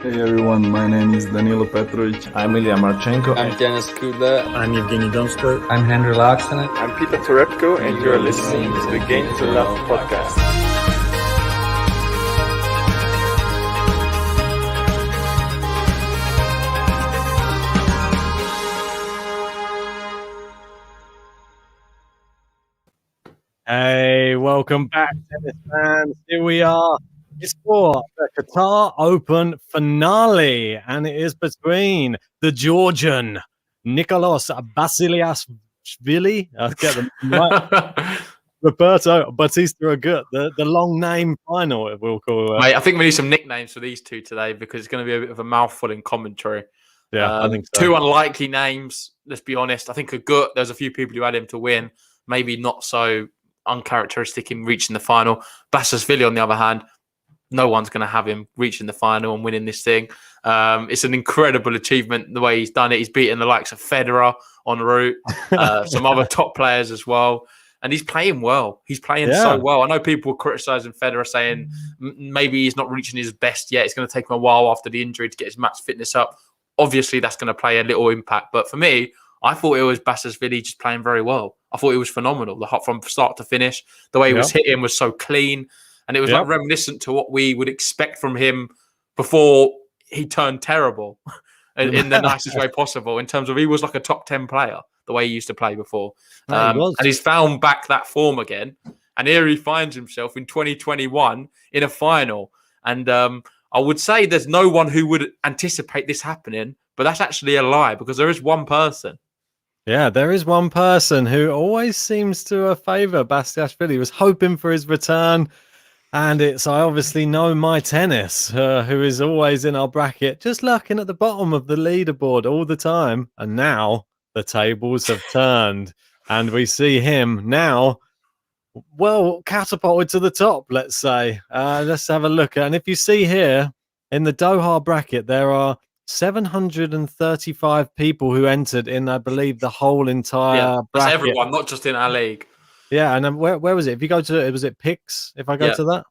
Hey everyone, my name is Danilo Petrovic. I'm Ilya Marchenko. I'm Denis Kudla. I'm Evgeny Donskoy. I'm Henry Laaksonen. I'm Peter Torebko, and you're listening to the Game to Love podcast. Hey, welcome back, tennis fans. Here we are. It's for the Qatar Open finale, and it is between the Georgian Nikoloz Basilashvili. I'll get them right. Roberto, Bautista Agut, the long name final, we'll call it. Mate, I think we need some nicknames for these two today because it's going to be a bit of a mouthful in commentary. Yeah, I think so. Two unlikely names, let's be honest. I think Agut, there's a few people who had him to win, maybe not so uncharacteristic in reaching the final. Basilashvili, on the other hand, no one's going to have him reaching the final and winning this thing. It's an incredible achievement the way he's done it. He's beaten the likes of Federer en route, some other top players as well. And he's playing well. He's playing so well. I know people were criticising Federer, saying maybe he's not reaching his best yet. It's going to take him a while after the injury to get his match fitness up. Obviously, that's going to play a little impact. But for me, I thought it was Basilashvili just playing very well. I thought it was phenomenal. From start to finish, the way he was hitting was so clean. And it was like reminiscent to what we would expect from him before he turned terrible in the nicest way possible, in terms of he was like a top 10 player, the way he used to play before. And he's found back that form again. And here he finds himself in 2021 in a final. And I would say there's no one who would anticipate this happening, but that's actually a lie because there is one person. Yeah, there is one person who always seems to favour Basilashvili. He was hoping for his return. And I obviously know my tennis, who is always in our bracket, just lurking at the bottom of the leaderboard all the time. And now the tables have turned and we see him now, well, catapulted to the top, let's say. Let's have a look. And if you see here in the Doha bracket, there are 735 people who entered in, I believe, the whole entire bracket. That's everyone, not just in our league. Yeah, and where was it? If you go to, was it picks? If I go to that?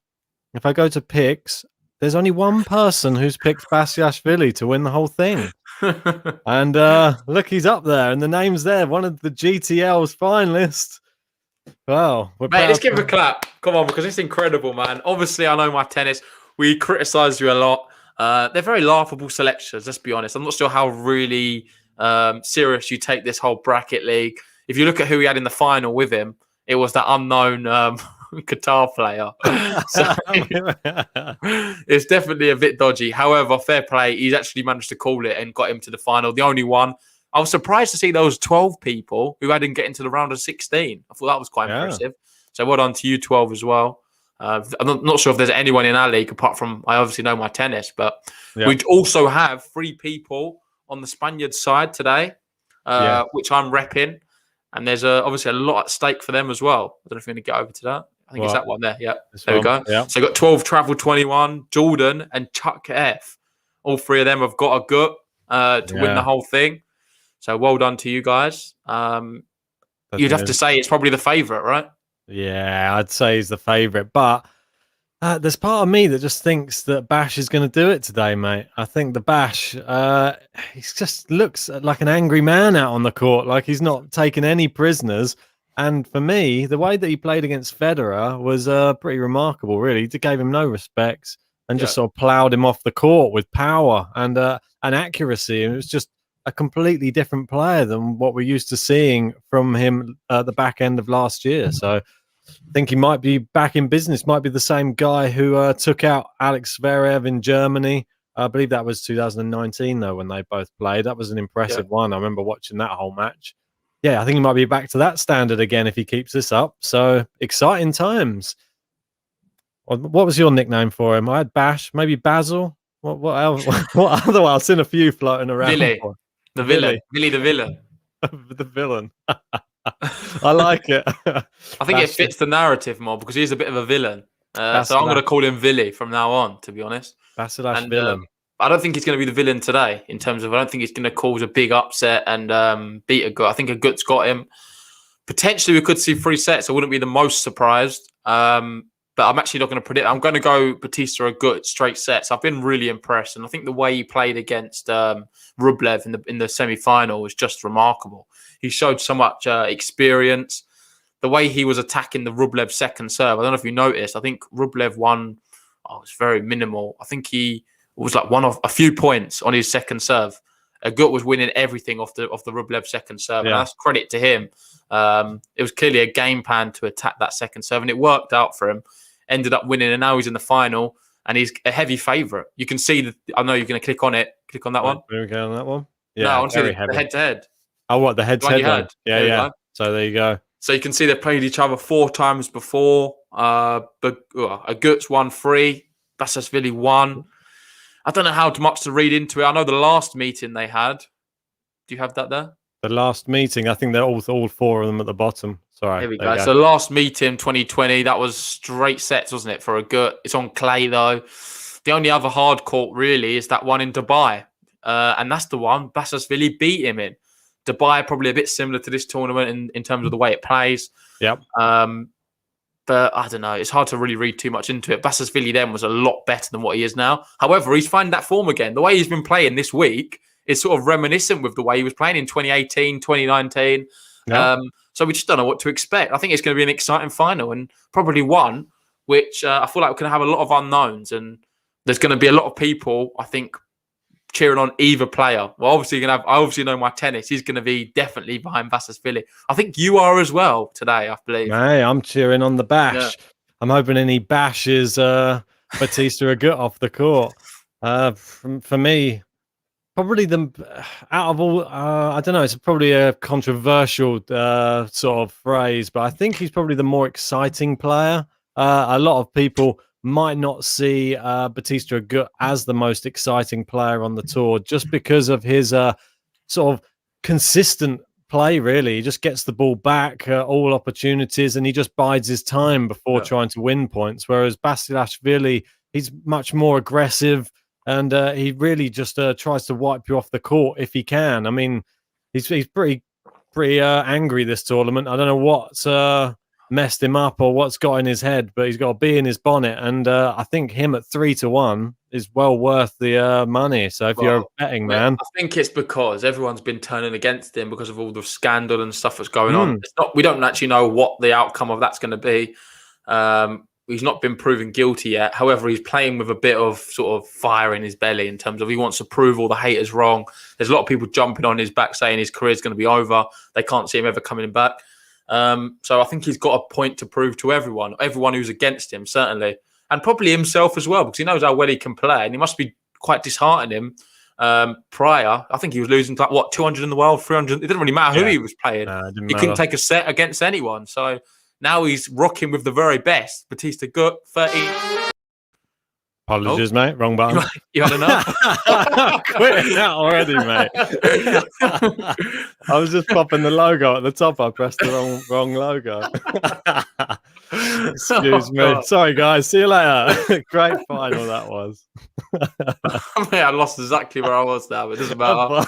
If I go to picks, there's only one person who's picked Basilashvili to win the whole thing. And look, he's up there, and the name's there, one of the GTL's finalists. Well, mate, let's give him a clap. Come on, because it's incredible, man. Obviously, I know my tennis. We criticise you a lot. They're very laughable selections, let's be honest. I'm not sure how really serious you take this whole bracket league. If you look at who he had in the final with him, it was that unknown Qatar player. So it's definitely a bit dodgy. However, fair play. He's actually managed to call it and got him to the final. The only one. I was surprised to see those 12 people who had him get into the round of 16. I thought that was quite impressive. So well done to you 12 as well. I'm not sure if there's anyone in our league apart from, I obviously know my tennis, but we also have 3 people on the Spaniard side today, which I'm repping. And there's obviously a lot at stake for them as well. I don't know if you're going to get over to that. I think it's that one there. Yeah, there we go. Yeah. So got 12 Travel 21, Jordan and Chuck F. All 3 of them have got a gut to win the whole thing. So well done to you guys. You'd have to say it's probably the favourite, right? Yeah, I'd say he's the favourite. But there's part of me that just thinks that Bash is going to do it today, mate. I think the Bash, he just looks like an angry man out on the court, like he's not taking any prisoners. And for me, the way that he played against Federer was pretty remarkable, really. He gave him no respect and just sort of ploughed him off the court with power and accuracy. And it was just a completely different player than what we're used to seeing from him at the back end of last year. So I think he might be back in business, might be the same guy who took out Alex Zverev in Germany. I believe that was 2019, though, when they both played. That was an impressive one. I remember watching that whole match. Yeah, I think he might be back to that standard again if he keeps this up. So exciting times. What was your nickname for him? I had Bash, maybe Basil. What else? What other one? I've seen a few floating around. Billy. The villain. Billy the villain. The villain. I like it. I think it fits the narrative more because he's a bit of a villain. So I'm going to call him Billy from now on, to be honest. Basilash villain. I don't think he's going to be the villain today in terms of, I don't think he's going to cause a big upset and beat Agut. I think Agut's got him. Potentially we could see 3 sets. I wouldn't be the most surprised. but I'm actually not going to predict. I'm going to go Bautista Agut straight sets. I've been really impressed, and I think the way he played against Rublev in the semi-final was just remarkable. He showed so much experience. The way he was attacking the Rublev second serve, I don't know if you noticed. I think Rublev won. Oh, it was very minimal. I think he was like one of a few points on his second serve. Agut was winning everything off the Rublev second serve, and that's credit to him. It was clearly a game plan to attack that second serve, and it worked out for him. Ended up winning, and now he's in the final, and he's a heavy favourite. You can see that. I know you're going to click on it. Click on that one. There we go on that one. Yeah, no, I want to see the head-to-head. Oh, what the head-to-head? Yeah. So there you go. So you can see they've played each other 4 times before. But Agut's won 3. Basilashvili 1. I don't know how much to read into it. I know the last meeting they had. Do you have that there? The last meeting, I think they're all 4 of them at the bottom. Sorry. Here we go. So last meeting, 2020, that was straight sets, wasn't it, for Agut? It's on clay, though. The only other hard court, really, is that one in Dubai. And that's the one Basilashvili beat him in. Dubai, probably a bit similar to this tournament in terms of the way it plays. Yep. But I don't know. It's hard to really read too much into it. Basilashvili then was a lot better than what he is now. However, he's finding that form again. The way he's been playing this week is sort of reminiscent with the way he was playing in 2018, 2019. Yep. So we just don't know what to expect. I think it's going to be an exciting final, and probably one which I feel like we're going to have a lot of unknowns, and there's going to be a lot of people, I think, cheering on either player. Well, obviously, I obviously know my tennis. He's going to be definitely behind Basilashvili. I think you are as well today, I believe. Hey, I'm cheering on the bash. Yeah. I'm hoping any bashes Bautista Agut off the court. For me, probably out of all, I don't know, it's probably a controversial sort of phrase, but I think he's probably the more exciting player. A lot of people might not see Bautista Agut as the most exciting player on the tour just because of his sort of consistent play, really. He just gets the ball back, all opportunities, and he just bides his time before trying to win points. Whereas Basilashvili, he's much more aggressive, and he really just tries to wipe you off the court if he can. I mean, he's pretty angry this tournament. I don't know what's messed him up or what's got in his head, but he's got a bee in his bonnet, and I think him at 3-1 is well worth the money. So if you're a betting man, I think it's because everyone's been turning against him because of all the scandal and stuff that's going on. We don't actually know what the outcome of that's going to be. He's not been proven guilty yet. However, he's playing with a bit of sort of fire in his belly in terms of he wants to prove all the haters wrong. There's a lot of people jumping on his back saying his career's going to be over. They can't see him ever coming back. So I think he's got a point to prove to everyone who's against him, certainly. And probably himself as well, because he knows how well he can play. And he must be quite disheartening prior. I think he was losing to 200 in the world, 300. It didn't really matter who he was playing. He couldn't take a set against anyone. So now he's rocking with the very best. Bautista Agut, 30. Apologies, mate. Wrong button. You had enough? Quitting that already, mate. I was just popping the logo at the top. I pressed the wrong logo. Excuse me. God. Sorry, guys. See you later. Great final that was. I lost exactly where I was now, but it doesn't matter.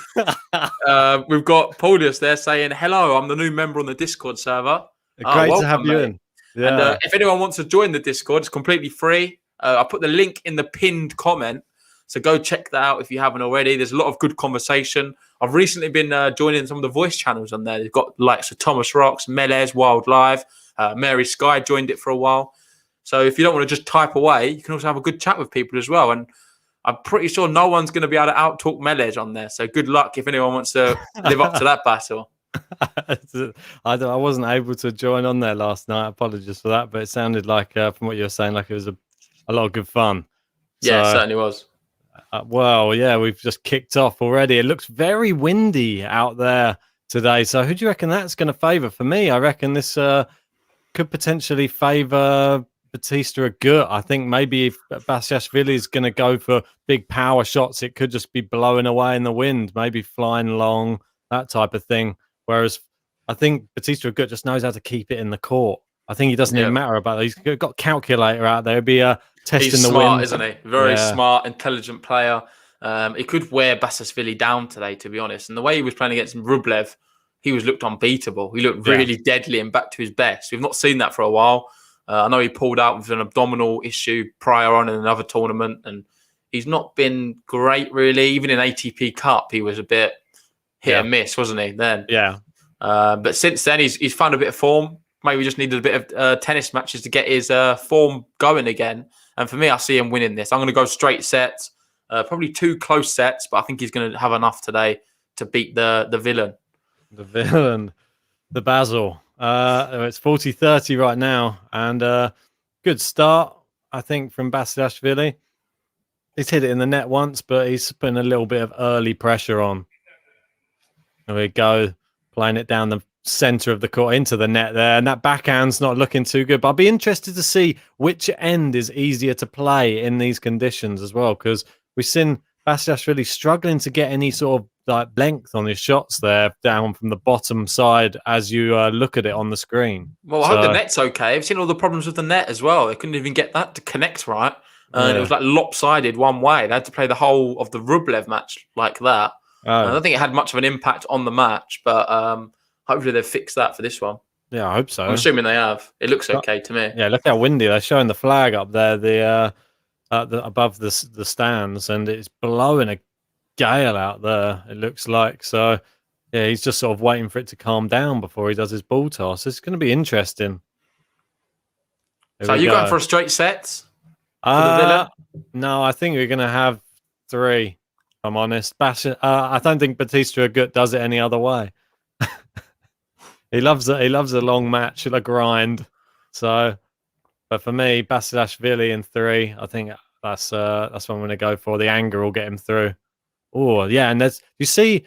We've got Paulius there saying, hello, I'm the new member on the Discord server. Great to have you in. Yeah. And if anyone wants to join the Discord, it's completely free. I put the link in the pinned comment, so go check that out if you haven't already. There's a lot of good conversation. I've recently been joining some of the voice channels on there. They've got like Sir Thomas Rocks, Melez, Wild Live, Mary Sky joined it for a while. So if you don't want to just type away, you can also have a good chat with people as well. And I'm pretty sure no one's going to be able to out-talk Melez on there. So good luck if anyone wants to live up to that battle. I wasn't able to join on there last night. Apologies for that, but it sounded like, from what you were saying, like it was a lot of good fun. Yeah, it certainly was. Well, yeah, we've just kicked off already. It looks very windy out there today. So who do you reckon that's going to favour? For me, I reckon this could potentially favour Bautista Agut. I think maybe if Basilashvili is going to go for big power shots, it could just be blowing away in the wind, maybe flying long, that type of thing. Whereas I think Bautista Agut just knows how to keep it in the court. I think he doesn't even matter about that. He's got a calculator out there. It'd be a test in the smart, wind. Isn't he? Very smart, intelligent player. He could wear Basilashvili down today, to be honest. And the way he was playing against Rublev, he looked unbeatable. He looked really deadly and back to his best. We've not seen that for a while. I know he pulled out with an abdominal issue prior on in another tournament, and he's not been great, really. Even in ATP Cup, he was a bit hit and miss, wasn't he, then? Yeah. But since then, he's found a bit of form. Maybe just needed a bit of tennis matches to get his form going again. And for me, I see him winning this. I'm going to go straight sets, probably 2 close sets, but I think he's going to have enough today to beat the villain. The villain, the Basil. It's 40-30 right now, and good start, I think, from Basilashvili. He's hit it in the net once, but he's putting a little bit of early pressure on. There we go, playing it down the center of the court into the net there, and that backhand's not looking too good. But I'll be interested to see which end is easier to play in these conditions as well, because we've seen Basilashvili struggling to get any sort of like length on his shots there down from the bottom side as you look at it on the screen. Well, I hope the net's okay. I've seen all the problems with the net as well. They couldn't even get that to connect right. And it was like lopsided one way. They had to play the whole of the Rublev match like that. I don't think it had much of an impact on the match, but hopefully they've fixed that for this one. Yeah, I hope so. I'm assuming they have. It looks okay to me. Yeah, look how windy. They're showing the flag up there, above the stands, and it's blowing a gale out there, it looks like. So, yeah, he's just sort of waiting for it to calm down before he does his ball toss. It's going to be interesting. So are you going for a straight set for the villain? No, I think we're going to have 3, if I'm honest. I don't think Bautista Agut does it any other way. He loves a long match, a grind. So, but for me, Basilashvili in 3, I think that's what I'm going to go for. The anger will get him through. Oh, yeah, and you see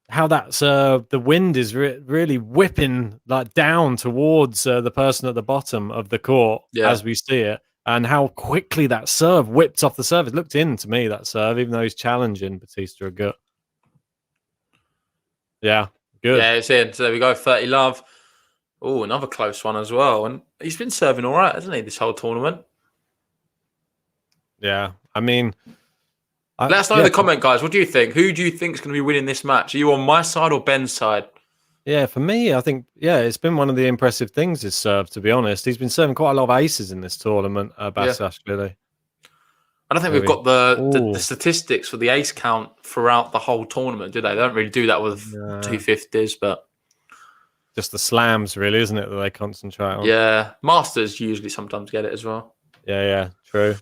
how that's the wind is really whipping like down towards the person at the bottom of the court as we see it, and how quickly that serve whipped off the serve. It looked in to me, that serve, even though he's challenging Bautista Agut. Yeah, good. Yeah, it's in. So there we go, 30 love. Oh, another close one as well. And he's been serving all right, hasn't he, this whole tournament? Yeah, I mean... Let us know in the comment, guys. What do you think? Who do you think is going to be winning this match? Are you on my side or Ben's side? Yeah, for me, I think, it's been one of the impressive things, his serve, to be honest. He's been serving quite a lot of aces in this tournament, Basilashvili. I don't think we've got the statistics for the ace count throughout the whole tournament, do they? They don't really do that with 250s, but... Just the slams, really, isn't it, that they concentrate on? Yeah. Masters usually sometimes get it as well. Yeah, true.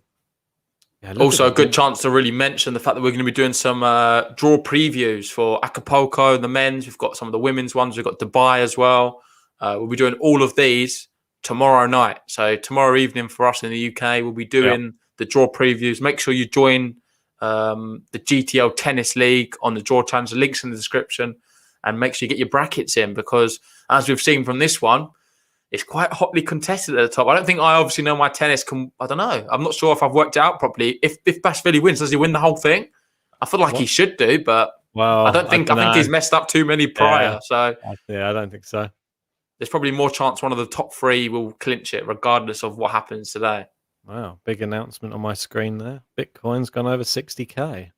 Yeah, also, a good chance to really mention the fact that we're going to be doing some draw previews for Acapulco, the men's. We've got some of the women's ones. We've got Dubai as well. We'll be doing all of these tomorrow night. So tomorrow evening for us in the UK, we'll be doing the draw previews. Make sure you join the GTL Tennis League on the draw channel. The link's in the description. And make sure you get your brackets in, because as we've seen from this one, it's quite hotly contested at the top. I don't think I obviously know my tennis. I don't know. I'm not sure if I've worked it out properly. If Basilashvili wins, does he win the whole thing? I feel like he should do, but I think he's messed up too many prior. Yeah. So I don't think so. There's probably more chance one of the top 3 will clinch it, regardless of what happens today. Wow, big announcement on my screen there. Bitcoin's gone over 60k.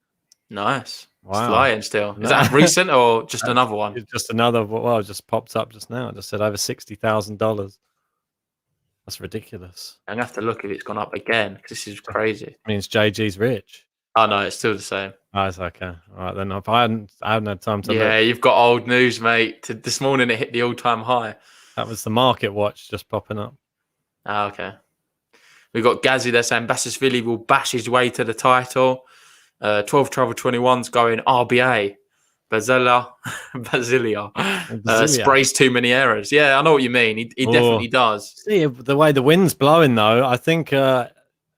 Nice. Wow. It's flying still. Is that recent or just another one? It's just another. Well, it just popped up just now. It just said over $60,000. That's ridiculous. I'm going to have to look if it's gone up again, because this is crazy. It means JG's rich. Oh, no, it's still the same. Oh, it's okay. All right, then if I hadn't had time to look. Yeah, you've got old news, mate. This morning it hit the all-time high. That was the market watch just popping up. Ah, okay. We've got Gazzy there saying Basilashvili will bash his way to the title. 12 Travel 21's going RBA. Basilia sprays too many errors. Yeah, I know what you mean. He definitely does. See, the way the wind's blowing, though, I think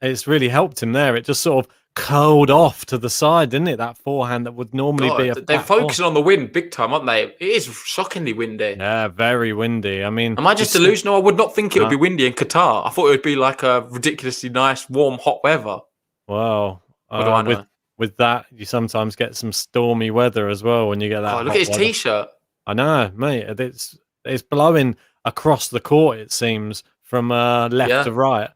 it's really helped him there. It just sort of curled off to the side, didn't it? That forehand that would normally be they're focusing on the wind big time, aren't they? It is shockingly windy. Yeah, very windy. I mean, am I just delusional? I would not think it would be windy in Qatar. I thought it would be like a ridiculously nice, warm, hot weather. Wow. What do I know? With that, you sometimes get some stormy weather as well when you get that. Oh, look at his T-shirt. I know, mate. It's blowing across the court, it seems, from left to right.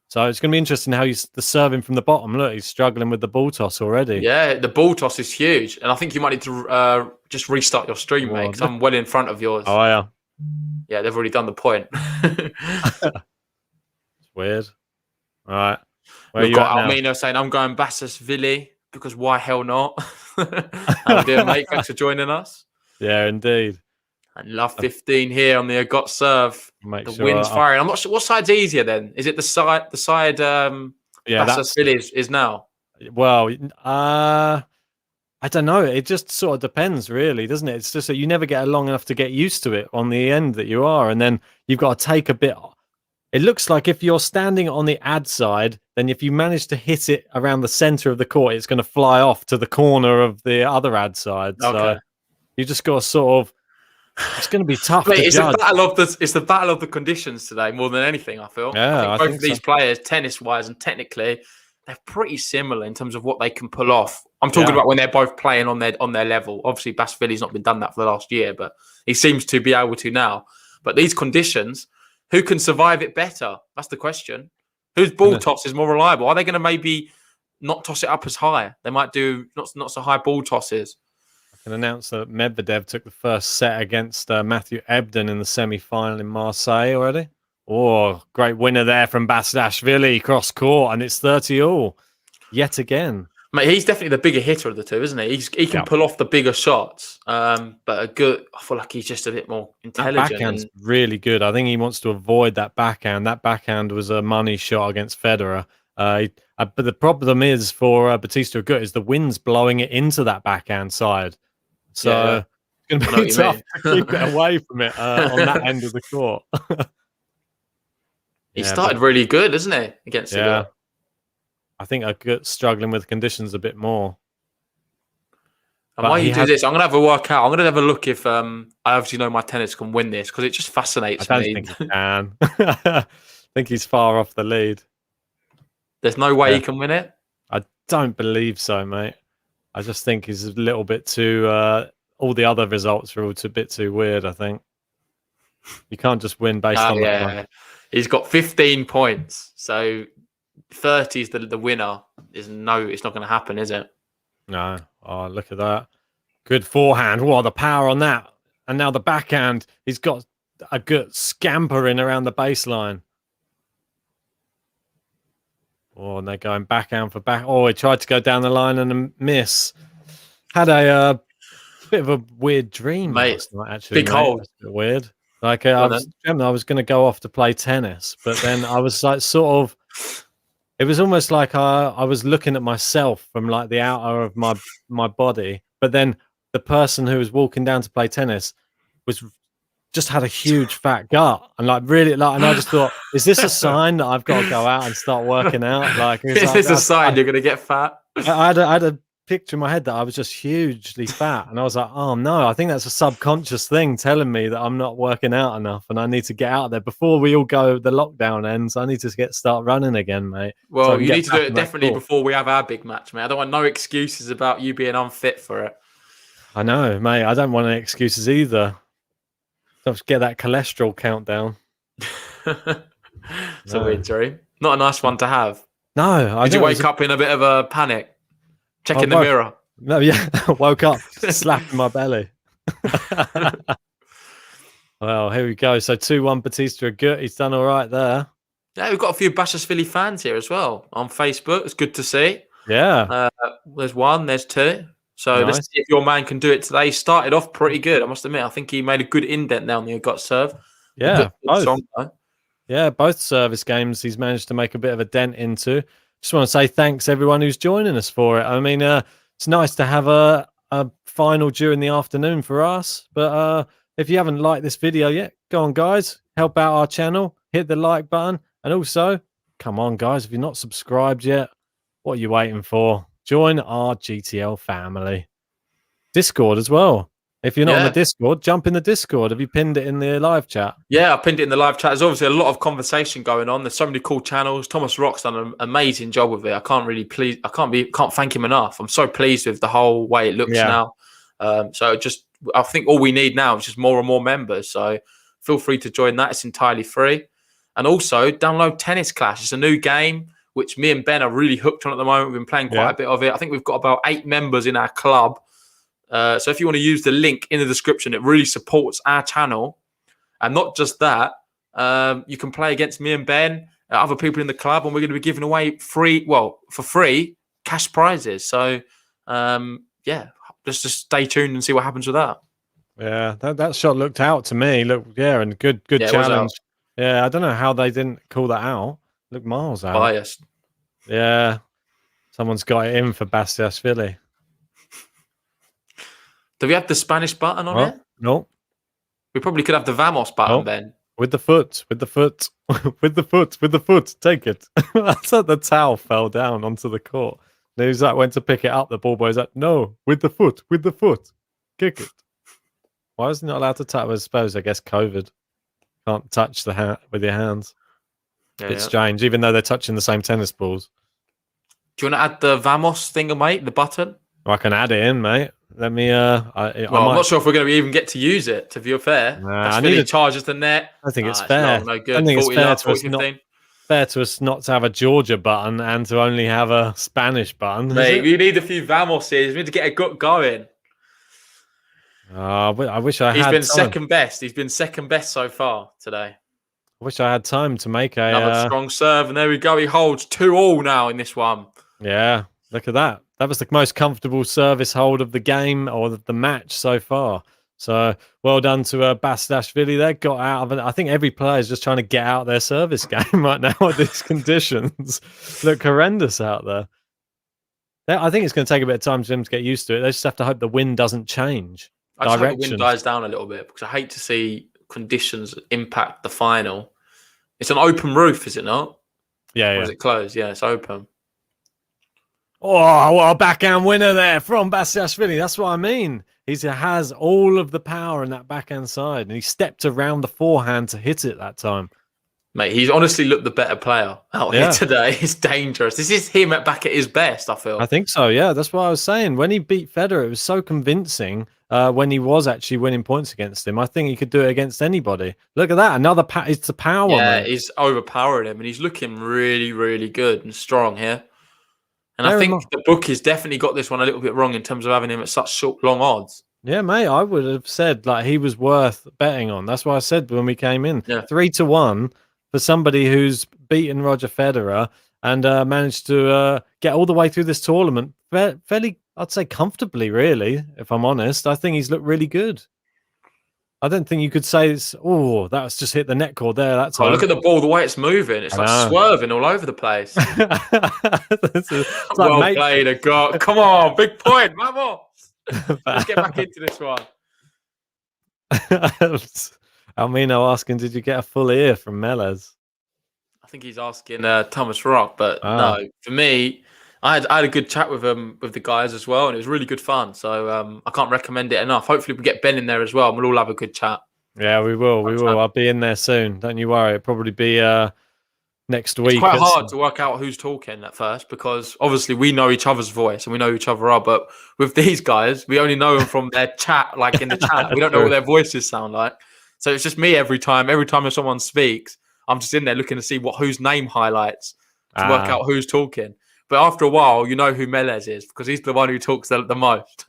So it's going to be interesting how the serving from the bottom. Look, he's struggling with the ball toss already. Yeah, the ball toss is huge. And I think you might need to just restart your stream, mate, because I'm well in front of yours. Oh, yeah. Yeah, they've already done the point. weird. All right. Where We've you got at now? Almino saying, I'm going Basilashvili because why hell not? How we doing, mate? Thanks for joining us. Yeah, indeed. And love 15 here on the Agut serve. Make The sure wind's firing. I'm not sure what side's easier then. Is it the side yeah, that's Basilashvili is now? well, I don't know. It just sort of depends, really, doesn't it? It's just that you never get long enough to get used to it on the end that you are, and then you've got to take a bit. It looks like if you're standing on the ad side, then if you manage to hit it around the center of the court, it's going to fly off to the corner of the other ad side. Okay. So you just got to sort of. It's going to be tough Mate, to it's judge. It's the battle of the conditions today more than anything. I feel. Yeah, I think both of these players, tennis-wise and technically, they're pretty similar in terms of what they can pull off. I'm talking about when they're both playing on their level. Obviously, Basilashvili's not been done that for the last year, but he seems to be able to now. But these conditions, who can survive it better? That's the question. Whose ball toss is more reliable? Are they going to maybe not toss it up as high? They might do not so high ball tosses. I can announce that Medvedev took the first set against Matthew Ebden in the semi-final in Marseille already. Oh, great winner there from Basilashvili cross court, and it's 30-all yet again. Mate, he's definitely the bigger hitter of the two, isn't he? He can pull off the bigger shots, but I feel like he's just a bit more intelligent. That backhand's really good. I think he wants to avoid that backhand. That backhand was a money shot against Federer. But the problem is for Bautista Agut is the wind's blowing it into that backhand side. So it's going to be tough to keep it away from it on that end of the court. He started really good, isn't he, against Agut? I think Agut's struggling with conditions a bit more. And while you do this, I'm going to have a workout. I'm going to have a look if I obviously know my tennis can win this because it just fascinates me. I don't think he can. I think he's far off the lead. There's no way he can win it? I don't believe so, mate. I just think he's a little bit too... all the other results are all a bit too weird, I think. You can't just win based on that. He's got 15 points. So 30 is the winner. It's not going to happen, is it? No. Oh, look at that. Good forehand. Wow, the power on that. And now the backhand. He's got a good scampering around the baseline. Oh, and they're going backhand for back. Oh, he tried to go down the line and a miss. Had a bit of a weird dream, mate. Last night, actually. Big hole. That's a bit weird. Like I was going to go off to play tennis, but then I was like, sort of. It was almost like I was looking at myself from like the outer of my body, but then the person who was walking down to play tennis was just had a huge fat gut and like really like, and I just thought, is this a sign that I've got to go out and start working out? Like, is this a sign you're going to get fat? I had a picture in my head that I was just hugely fat, and I was like, oh no, I think that's a subconscious thing telling me that I'm not working out enough and I need to get out there before we all go, the lockdown ends. I need to start running again, mate. Well, so you need to do it definitely before we have our big match, mate. I don't want no excuses about you being unfit for it. I know, mate. I don't want any excuses either. Just get that cholesterol countdown. It's a weird dream. Not a nice one to have. No. Did you wake up in a bit of a panic? Checking the mirror. No, yeah. Woke up, slapping my belly. Well, here we go. So 2-1 Bautista Agut. He's done all right there. Yeah, we've got a few Basilashvili fans here as well on Facebook. It's good to see. Yeah. There's one, there's two. So let's see if your man can do it today. He started off pretty good, I must admit. I think he made a good indent down the Agut serve. Yeah, both service games he's managed to make a bit of a dent into. Just want to say thanks everyone who's joining us for it. I mean, it's nice to have a final during the afternoon for us. But if you haven't liked this video yet, go on, guys. Help out our channel. Hit the like button. And also, come on, guys. If you're not subscribed yet, what are you waiting for? Join our GTL family. Discord as well. If you're not on the Discord, jump in the Discord. Have you pinned it in the live chat? Yeah, I pinned it in the live chat. There's obviously a lot of conversation going on. There's so many cool channels. Thomas Rock's done an amazing job with it. I can't thank him enough. I'm so pleased with the whole way it looks now. I think all we need now is just more and more members. So feel free to join that. It's entirely free. And also download Tennis Clash. It's a new game which me and Ben are really hooked on at the moment. We've been playing quite a bit of it. I think we've got about 8 members in our club. So if you want to use the link in the description, it really supports our channel. And not just that, you can play against me and Ben other people in the club, and we're going to be giving away for free cash prizes. So, let's just stay tuned and see what happens with that. Yeah, that shot looked out to me. And good challenge. Yeah, I don't know how they didn't call that out. Look miles out. Biased. Yeah, someone's got it in for Basilashvili. Do we have the Spanish button on it? No. We probably could have the Vamos button then. With the foot, with the foot, with the foot. Take it. That's how the towel fell down onto the court. And he was like, went to pick it up. The ball boy was like, no, with the foot, kick it. Why was he not allowed to touch? I suppose, I guess COVID. Can't touch the hand with your hands. It's strange, even though they're touching the same tennis balls. Do you want to add the Vamos thing, mate? The button? I can add it in, mate. Let me. I'm not sure if we're going to even get to use it. To be fair, I need to charge the net. I think it's fair. No good. I think it's fair to us not to have a Georgia button and to only have a Spanish button. Mate, we need a few Vamoses. We need to get a gut going. I wish I had. He's been second best. He's been second best so far today. I wish I had time to make another strong serve, and there we go. He holds 2-2 now in this one. Yeah, look at that. That was the most comfortable service hold of the game or the match so far. So well done to Basilashvili. They got out of it. I think every player is just trying to get out their service game right now at these conditions. Look horrendous out there. I think it's going to take a bit of time for them to get used to it. They just have to hope the wind doesn't change. I just hope the wind dies down a little bit because I hate to see conditions impact the final. It's an open roof, is it not? Yeah. Or is it closed? Yeah, it's open. Oh, what a backhand winner there from Basilashvili. That's what I mean. He has all of the power in that backhand side, and he stepped around the forehand to hit it that time. Mate, he's honestly looked the better player out here today. It's dangerous. This is him back at his best, I feel. I think so, yeah. That's what I was saying. When he beat Federer, it was so convincing when he was actually winning points against him. I think he could do it against anybody. Look at that. Another it's the power. Yeah, mate. He's overpowering him, and he's looking really, really good and strong here. And I think the bookies definitely got this one a little bit wrong in terms of having him at such long odds. Yeah, mate, I would have said like he was worth betting on. That's what I said when we came in. Yeah. 3-1 for somebody who's beaten Roger Federer and managed to get all the way through this tournament fairly, I'd say comfortably, really, if I'm honest. I think he's looked really good. I don't think you could say that's just hit the net cord there. That's look at the ball, the way it's moving. It's like swerving all over the place. Well played, a god. Come on, big point, vamos. Let's get back into this one. Almino asking, did you get a full ear from Melez? I think he's asking Thomas Rock, but no. For me, I had a good chat with the guys as well, and it was really good fun. So I can't recommend it enough. Hopefully, we get Ben in there as well, and we'll all have a good chat. Yeah, we will. We will. I'll be in there soon. Don't you worry. It'll probably be next week. It's quite hard to work out who's talking at first because obviously we know each other's voice and we know who each other are. But with these guys, we only know them from their chat, like in the chat. We don't know what their voices sound like. So it's just me every time. Every time someone speaks, I'm just in there looking to see whose name highlights to work out who's talking. But after a while, you know who Melez is because he's the one who talks the most.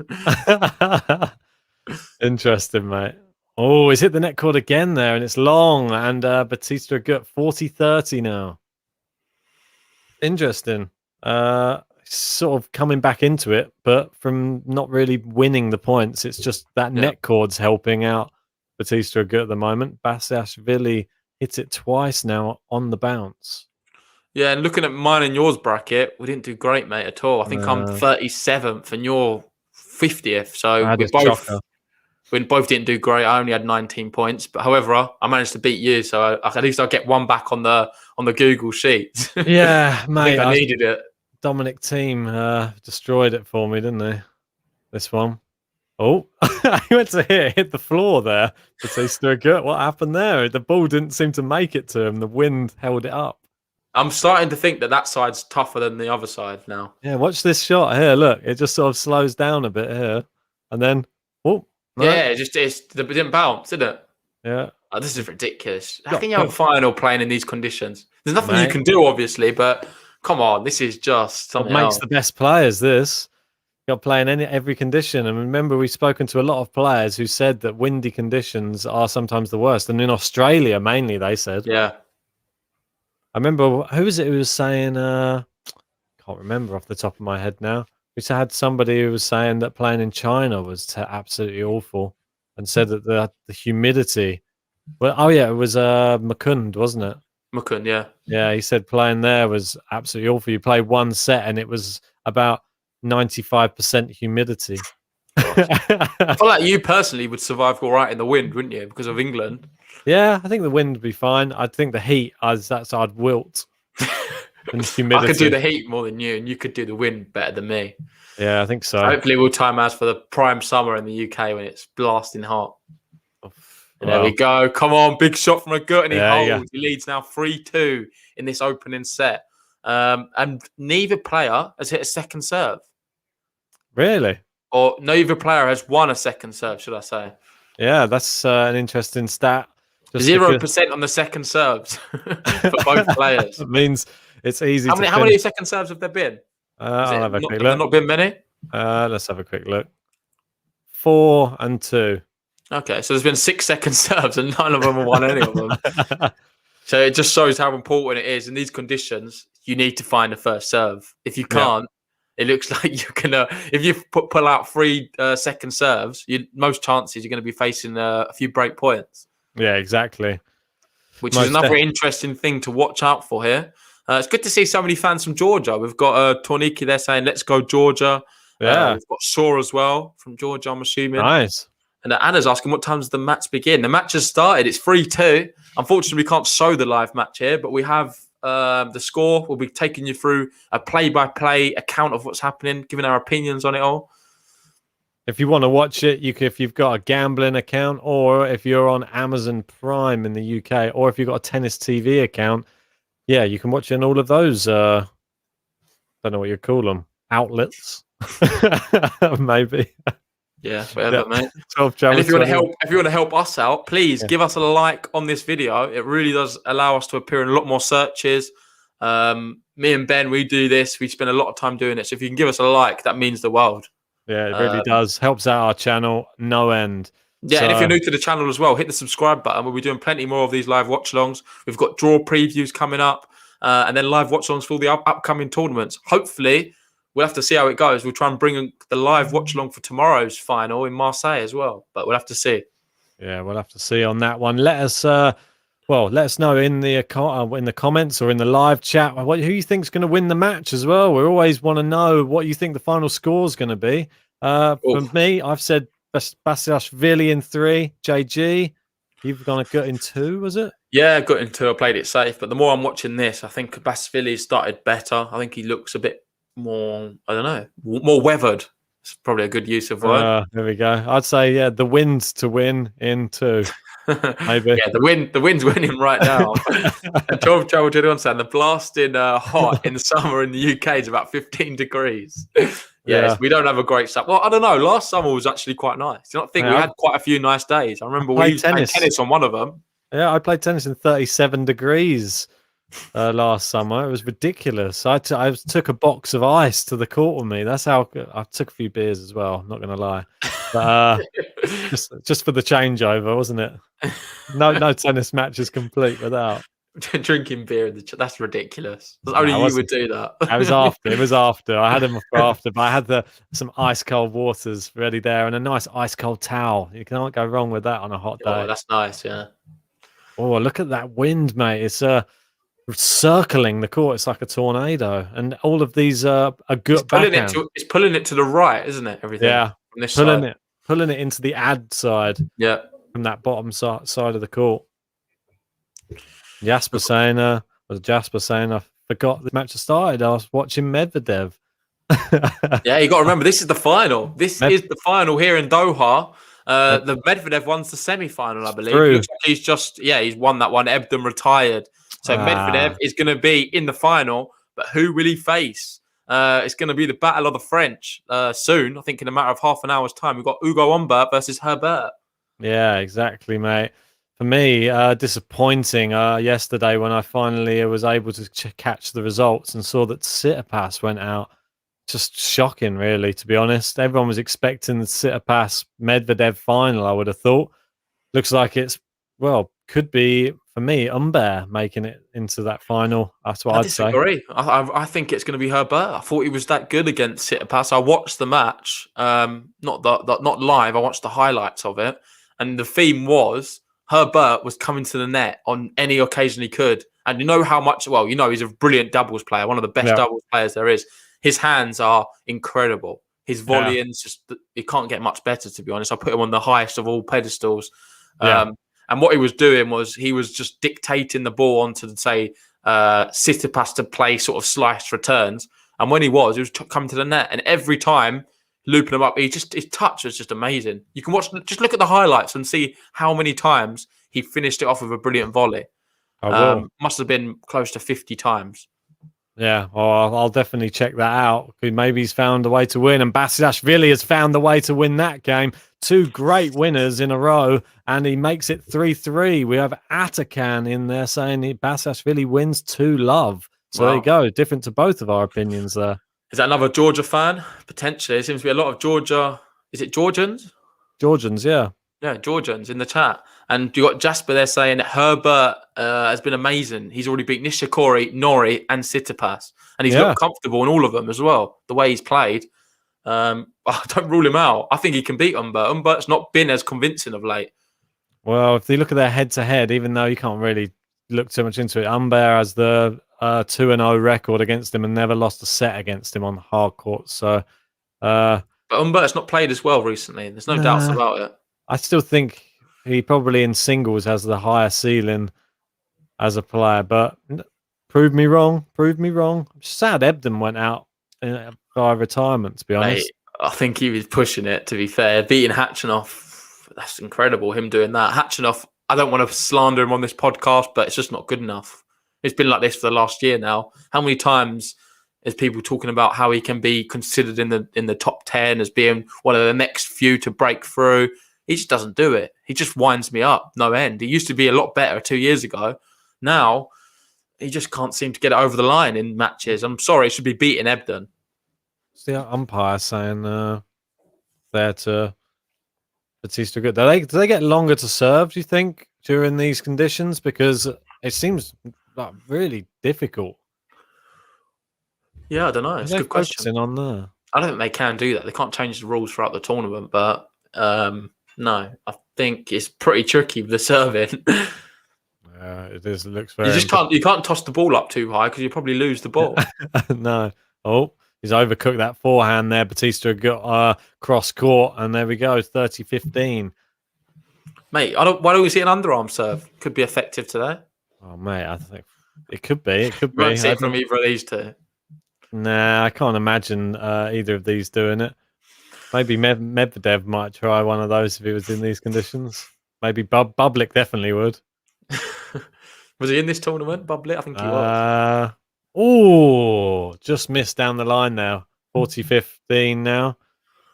Interesting, mate. Oh, he's hit the net cord again there, and it's long. And Bautista Agut 40-30 now. Interesting. Sort of coming back into it, but from not really winning the points. It's just that net cord's helping out Bautista Agut at the moment. Basilashvili hits it twice now on the bounce. Yeah, and looking at mine and yours bracket, we didn't do great, mate, at all. I think I'm 37th and you're 50th. So we both didn't do great. I only had 19 points, but however, I managed to beat you. So at least I'll get one back on the Google sheet. Yeah, mate, I needed it. Dominic Thiem destroyed it for me, didn't they? This one. Oh, he went to hit the floor there. Bautista Agut. What happened there? The ball didn't seem to make it to him. The wind held it up. I'm starting to think that side's tougher than the other side now. Yeah, watch this shot here. Look, it just sort of slows down a bit here. And then, no. Yeah, it didn't bounce, did it? Yeah. Oh, this is ridiculous. How can you have a final playing in these conditions? There's nothing you can do, obviously, but come on, this is just something What makes the best players, this. You're playing every condition. And remember, we've spoken to a lot of players who said that windy conditions are sometimes the worst. And in Australia, mainly, they said. Yeah. I remember who was it who was saying? Can't remember off the top of my head now. We had somebody who was saying that playing in China was absolutely awful, and said that the humidity. Well, oh yeah, it was Mukund, wasn't it? Mukun, yeah. Yeah, he said playing there was absolutely awful. You played one set and it was about 95% humidity. I feel like you personally would survive all right in the wind, wouldn't you? Because of England. Yeah, I think the wind would be fine. I think the heat, I'd wilt. And humidity. I could do the heat more than you, and you could do the wind better than me. Yeah, I think so. Hopefully, we'll time ours for the prime summer in the UK when it's blasting hot. And there we go. Come on, big shot from Agut, and he holds. He leads now 3-2 in this opening set. And neither player has hit a second serve. Really? Or neither player has won a second serve, should I say? Yeah, that's an interesting stat. 0% on the second serves for both players. It means it's easy. How many second serves have there been? I'll have a quick look. Have there not been many? Let's have a quick look. 4 and 2. Okay, so there's been 6 second serves and none of them have won any of them. So it just shows how important it is in these conditions. You need to find a first serve. If you can't, it looks like you're gonna. If you pull out 3 second serves, most chances you're going to be facing a few break points. Yeah, exactly. Which is another interesting thing to watch out for here. It's good to see so many fans from Georgia. We've got Torniki there saying, "Let's go Georgia." Yeah, we've got Shaw as well from Georgia, I'm assuming. Nice. And Anna's asking, what time does the match begin? The match has started. It's 3-2. Unfortunately, we can't show the live match here, but we have the score. We'll be taking you through a play-by-play account of what's happening, giving our opinions on it all. If you want to watch it, if you've got a gambling account, or if you're on Amazon Prime in the UK, or if you've got a Tennis TV account, yeah, you can watch it in all of those. Don't know what you call them, outlets, maybe. Yeah, whatever, mate. And if you want to help us out, please give us a like on this video. It really does allow us to appear in a lot more searches. Me and Ben, we do this. We spend a lot of time doing it. So if you can give us a like, that means the world. Yeah, it really does. Helps out our channel, no end. Yeah, and if you're new to the channel as well, hit the subscribe button. We'll be doing plenty more of these live watch-alongs. We've got draw previews coming up, and then live watch-alongs for all the upcoming tournaments. Hopefully, we'll have to see how it goes. We'll try and bring the live watch-along for tomorrow's final in Marseille as well, but we'll have to see. Yeah, we'll have to see on that one. Let us know in the comments or in the live chat who you think's going to win the match as well. We always want to know what you think the final score is going to be. For me, I've said Basilashvili in 3, JG. You've gone Agut in 2, was it? Yeah, Agut in 2. I played it safe, but the more I'm watching this, I think Basilashvili started better. I think he looks a bit more, I don't know, more weathered. It's probably a good use of word. There we go. I'd say, the wind's to win in 2. Maybe. Yeah, the wind's winning right now. And 12 travel to the saying the blasting hot in the summer in the UK is about 15 degrees. Yeah, we don't have a great summer. Well, I don't know. Last summer was actually quite nice. Do you not think we had quite a few nice days? I remember we played tennis on one of them. Yeah, I played tennis in 37 degrees last summer. It was ridiculous. I took a box of ice to the court with me. That's how I took a few beers as well. Not going to lie, but just for the changeover, wasn't it? No tennis match is complete without drinking beer. That's ridiculous. Only you would do that. It was after. I had them for after, but I had some ice cold waters ready there and a nice ice cold towel. You can't go wrong with that on a hot day. Oh, that's nice. Yeah. Oh, look at that wind, mate. It's circling the court. It's like a tornado, and all of these Agut backhand. It's pulling it to the right, isn't it? Everything. Yeah, from this pulling it into the ad side. Yeah, from that bottom side of the court. Jasper saying, I forgot the match had started. I was watching Medvedev. Yeah, you got to remember this is the final. This is the final here in Doha. The Medvedev won's the semi-final, I believe. Looks like he's won that one. Ebden retired. So Medvedev is going to be in the final, but who will he face? It's going to be the battle of the French soon. I think in a matter of half an hour's time, we've got Hugo Humbert versus Herbert. Yeah, exactly, mate. For me, disappointing yesterday when I finally was able to catch the results and saw that Tsitsipas went out. Just shocking, really, to be honest. Everyone was expecting the Tsitsipas Medvedev final, I would have thought. Looks like could be for me, Umber making it into that final. That's what I I'd say. disagree. I think it's going to be Herbert. I thought he was that good against Tsitsipas. I watched the match, not live. I watched the highlights of it, and the theme was Herbert was coming to the net on any occasion he could. And you know how much? Well, you know he's a brilliant doubles player, one of the best doubles players there is. His hands are incredible. His volleying's just, he can't get much better, to be honest. I put him on the highest of all pedestals. And what he was doing was he was just dictating the ball onto, say, Tsitsipas to play sort of sliced returns. And when he was coming to the net. And every time, looping him up, his touch was just amazing. You can just look at the highlights and see how many times he finished it off with a brilliant volley. Must have been close to 50 times. Yeah, well, I'll definitely check that out. Maybe he's found a way to win, and Basilashvili has found a way to win that game. 2 great winners in a row, and he makes it 3-3. We have Atakan in there saying Basilashvili wins 2-love. So there you go. Different to both of our opinions there. Is that another Georgia fan? Potentially. There seems to be a lot of Georgia. Is it Georgians? Georgians, yeah. Yeah, Georgians in the chat. And you got Jasper there saying that Herbert has been amazing. He's already beat Nishikori, Nori, and Tsitsipas. And he's looked comfortable in all of them as well, the way he's played. I don't rule him out. I think he can beat Humbert. Humbert's not been as convincing of late. Well, if you look at their head-to-head, even though you can't really look too much into it, Humbert has the 2-0 record against him and never lost a set against him on hard court. So, but Humbert's not played as well recently. There's no doubts about it. I still think he probably in singles has the higher ceiling as a player, but prove me wrong. I'm sad Ebden went out by retirement, to be honest. I think he was pushing it, to be fair. Beating Khachanov, that's incredible, him doing that. Khachanov, I don't want to slander him on this podcast, but it's just not good enough. It's been like this for the last year now. How many times is people talking about how he can be considered in the top 10 as being one of the next few to break through? He just doesn't do it. He just winds me up, no end. He used to be a lot better 2 years ago. Now, he just can't seem to get it over the line in matches. I'm sorry, it should be beating Ebden. It's the umpire saying there to Bautista Agut. Do they get longer to serve, do you think, during these conditions? Because it seems like really difficult. Yeah, I don't know. It's a good question. On there. I don't think they can do that. They can't change the rules throughout the tournament, but no, I think it's pretty tricky with the serving. It is. It looks very. You can't toss the ball up too high because you probably lose the ball. No. Oh, he's overcooked that forehand there. Bautista got cross court, and there we go. 30-15. Mate, why don't we see an underarm serve? Could be effective today. Oh, mate, I think it could be. It could you be. Won't see it from either of these two. Nah, I can't imagine either of these doing it. Maybe Medvedev might try one of those if he was in these conditions. Maybe Bublik definitely would. Was he in this tournament, Bublik? I think he was. Oh, just missed down the line now. 40-15 now.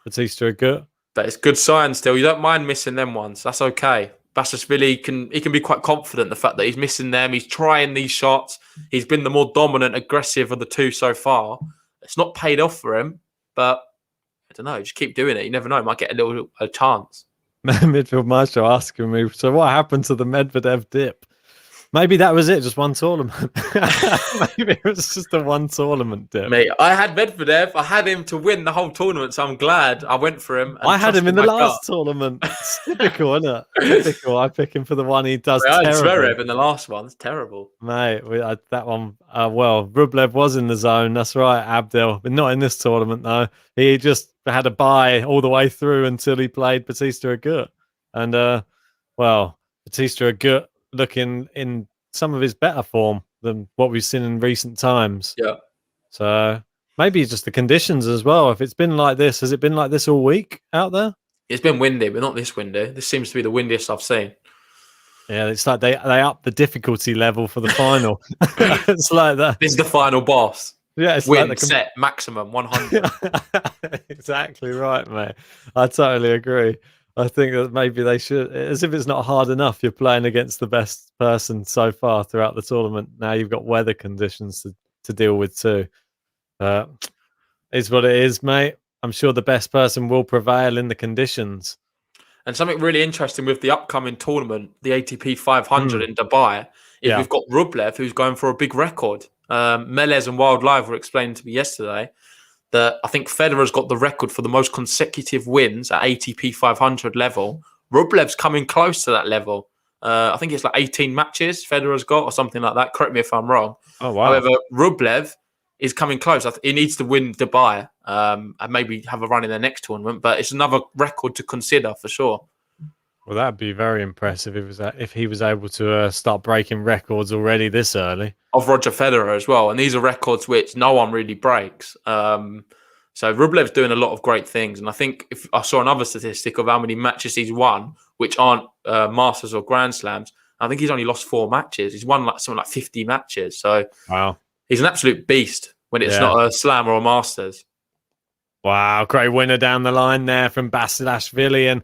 Bautista Agut. But it's good sign still. You don't mind missing them ones. That's okay. Basilashvili can be quite confident the fact that he's missing them. He's trying these shots. He's been the more dominant, aggressive of the two so far. It's not paid off for him, but I don't know. Just keep doing it. You never know. He might get a chance. Midfield Maestro asking me, so what happened to the Medvedev dip? Maybe that was it, just one tournament. Maybe it was just a one tournament dip. Mate, I had Medvedev. I had him to win the whole tournament, so I'm glad I went for him. I had him in the last tournament. It's typical, isn't it? Typical. I pick him for the one he does terrible. I had Zverev in the last one. It's terrible. Mate, that one, well, Rublev was in the zone. That's right, Abdel. But not in this tournament, though. He just had a bye all the way through until he played Bautista Agut. And, well, Bautista Agut looking in some of his better form than what we've seen in recent times. Yeah. So maybe just the conditions as well. If it's been like this, has it been like this all week out there? It's been windy, but not this windy. This seems to be the windiest I've seen. Yeah, it's like they up the difficulty level for the final. It's like that. This is the final boss. Yeah, it's win like set maximum 100. Exactly right, mate. I totally agree. I think that maybe they should, as if it's not hard enough, you're playing against the best person so far throughout the tournament. Now you've got weather conditions to deal with too. It's what it is, mate. I'm sure the best person will prevail in the conditions. And something really interesting with the upcoming tournament, the ATP 500 in Dubai, is we've got Rublev, who's going for a big record. Melez and Wild Live were explaining to me yesterday that I think Federer's got the record for the most consecutive wins at ATP 500 level. Rublev's coming close to that level. I think it's like 18 matches Federer's got or something like that. Correct me if I'm wrong. Oh, wow. However, Rublev is coming close. He needs to win Dubai and maybe have a run in the next tournament, but it's another record to consider for sure. Well, that'd be very impressive if he was able to start breaking records already this early. Of Roger Federer as well. And these are records which no one really breaks. So Rublev's doing a lot of great things. And I think if I saw another statistic of how many matches he's won, which aren't Masters or Grand Slams, I think he's only lost 4 matches. He's won something like 50 matches. So wow. He's an absolute beast when it's not a Slam or a Masters. Wow, great winner down the line there from Basilashvili. And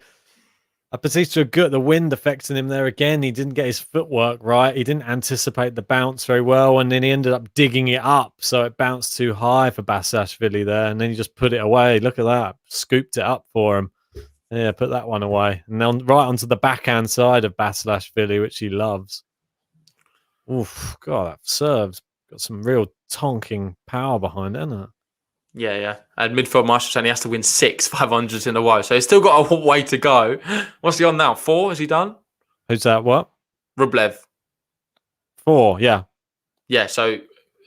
Bautista Agut, the wind affecting him there again. He didn't get his footwork right. He didn't anticipate the bounce very well. And then he ended up digging it up. So it bounced too high for Basilashvili there. And then he just put it away. Look at that. Scooped it up for him. Yeah, put that one away. And then right onto the backhand side of Basilashvili, which he loves. Oof, God, that serves. Got some real tonking power behind it, hasn't it? Yeah. And midfield master saying he has to win 6 500s in a row. So he's still got a way to go. What's he on now? 4? Has he done? Who's that? What? Rublev. 4, yeah. Yeah, so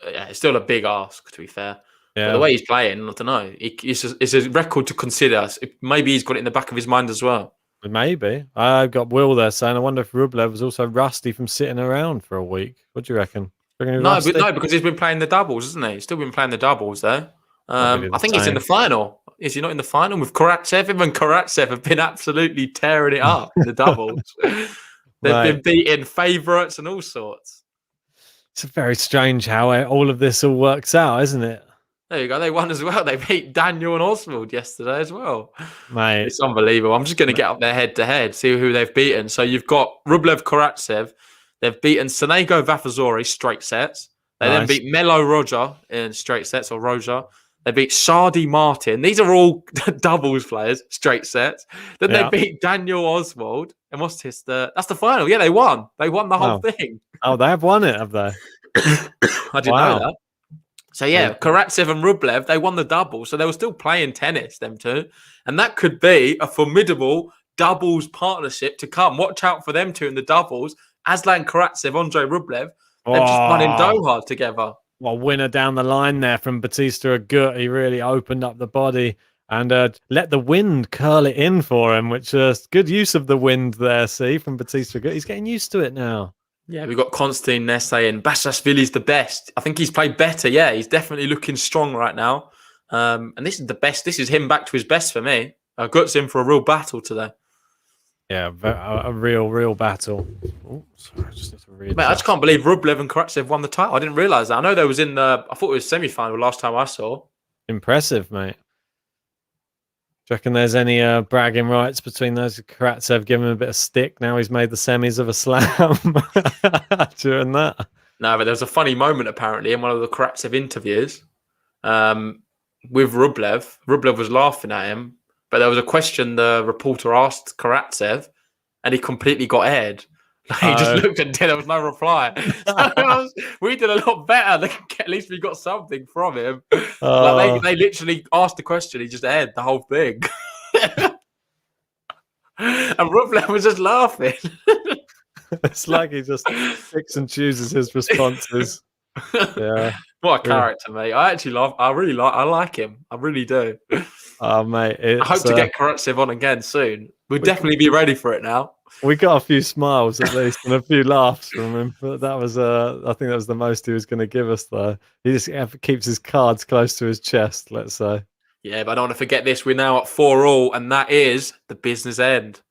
it's still a big ask, to be fair. Yeah. But the way he's playing, I don't know. It's a record to consider. Maybe he's got it in the back of his mind as well. Maybe. I've got Will there saying, I wonder if Rublev was also rusty from sitting around for a week. What do you reckon? No, because he's been playing the doubles, hasn't he? He's still been playing the doubles there. I think he's in the final. Is he not in the final with Karatsev? Him and Karatsev have been absolutely tearing it up in the doubles. They've been beating favourites and all sorts. It's very strange how all of this all works out, isn't it? There you go. They won as well. They beat Daniel and Oswald yesterday as well. Mate. It's unbelievable. I'm just going to get up there head-to-head, see who they've beaten. So you've got Rublev Karatsev. They've beaten Sonego Vafazori straight sets. They then beat Melo Roger in straight sets, or Roger. They beat Shardy Martin. These are all doubles players, straight sets. Then they beat Daniel Oswald. And what's this? That's the final. Yeah, they won. They won the whole thing. Oh, they have won it, have they? I didn't know that. So, Karatsev and Rublev, they won the double. So they were still playing tennis, them two. And that could be a formidable doubles partnership to come. Watch out for them two in the doubles. Aslan Karatsev, Andrei Rublev, they've just won in Doha together. Well, winner down the line there from Bautista Agut. He really opened up the body and let the wind curl it in for him, which is good use of the wind there, see, from Bautista Agut. He's getting used to it now. Yeah, we've got Konstantin there saying Basilashvili's the best. I think he's played better. Yeah, he's definitely looking strong right now. And this is the best. This is him back to his best for me. Agut's in for a real battle today. Yeah, a real battle. Oh, sorry, I just need to read. Mate, I just can't believe Rublev and Karatsev won the title. I didn't realise that. I know they was in the. I thought it was semi-final last time I saw. Impressive, mate. Do you reckon there's any bragging rights between those? Karatsev giving him a bit of stick. Now he's made the semis of a slam during that. No, but there was a funny moment apparently in one of the Karatsev interviews with Rublev. Rublev was laughing at him. But there was a question the reporter asked Karatsev, and he completely got aired. He just looked and there was no reply. We did a lot better. At least we got something from him. They literally asked the question. He just aired the whole thing. And Rublev was just laughing. It's like he just picks and chooses his responses. Yeah. What a character, mate. I actually I like him. I really do. Oh, mate. I hope to get Karatsev on again soon. We'll definitely be ready for it now. We got a few smiles at least and a few laughs from him. But that was, I think that was the most he was going to give us, though. He just keeps his cards close to his chest, let's say. Yeah, but I don't want to forget this. We're now at 4-4, and that is the business end.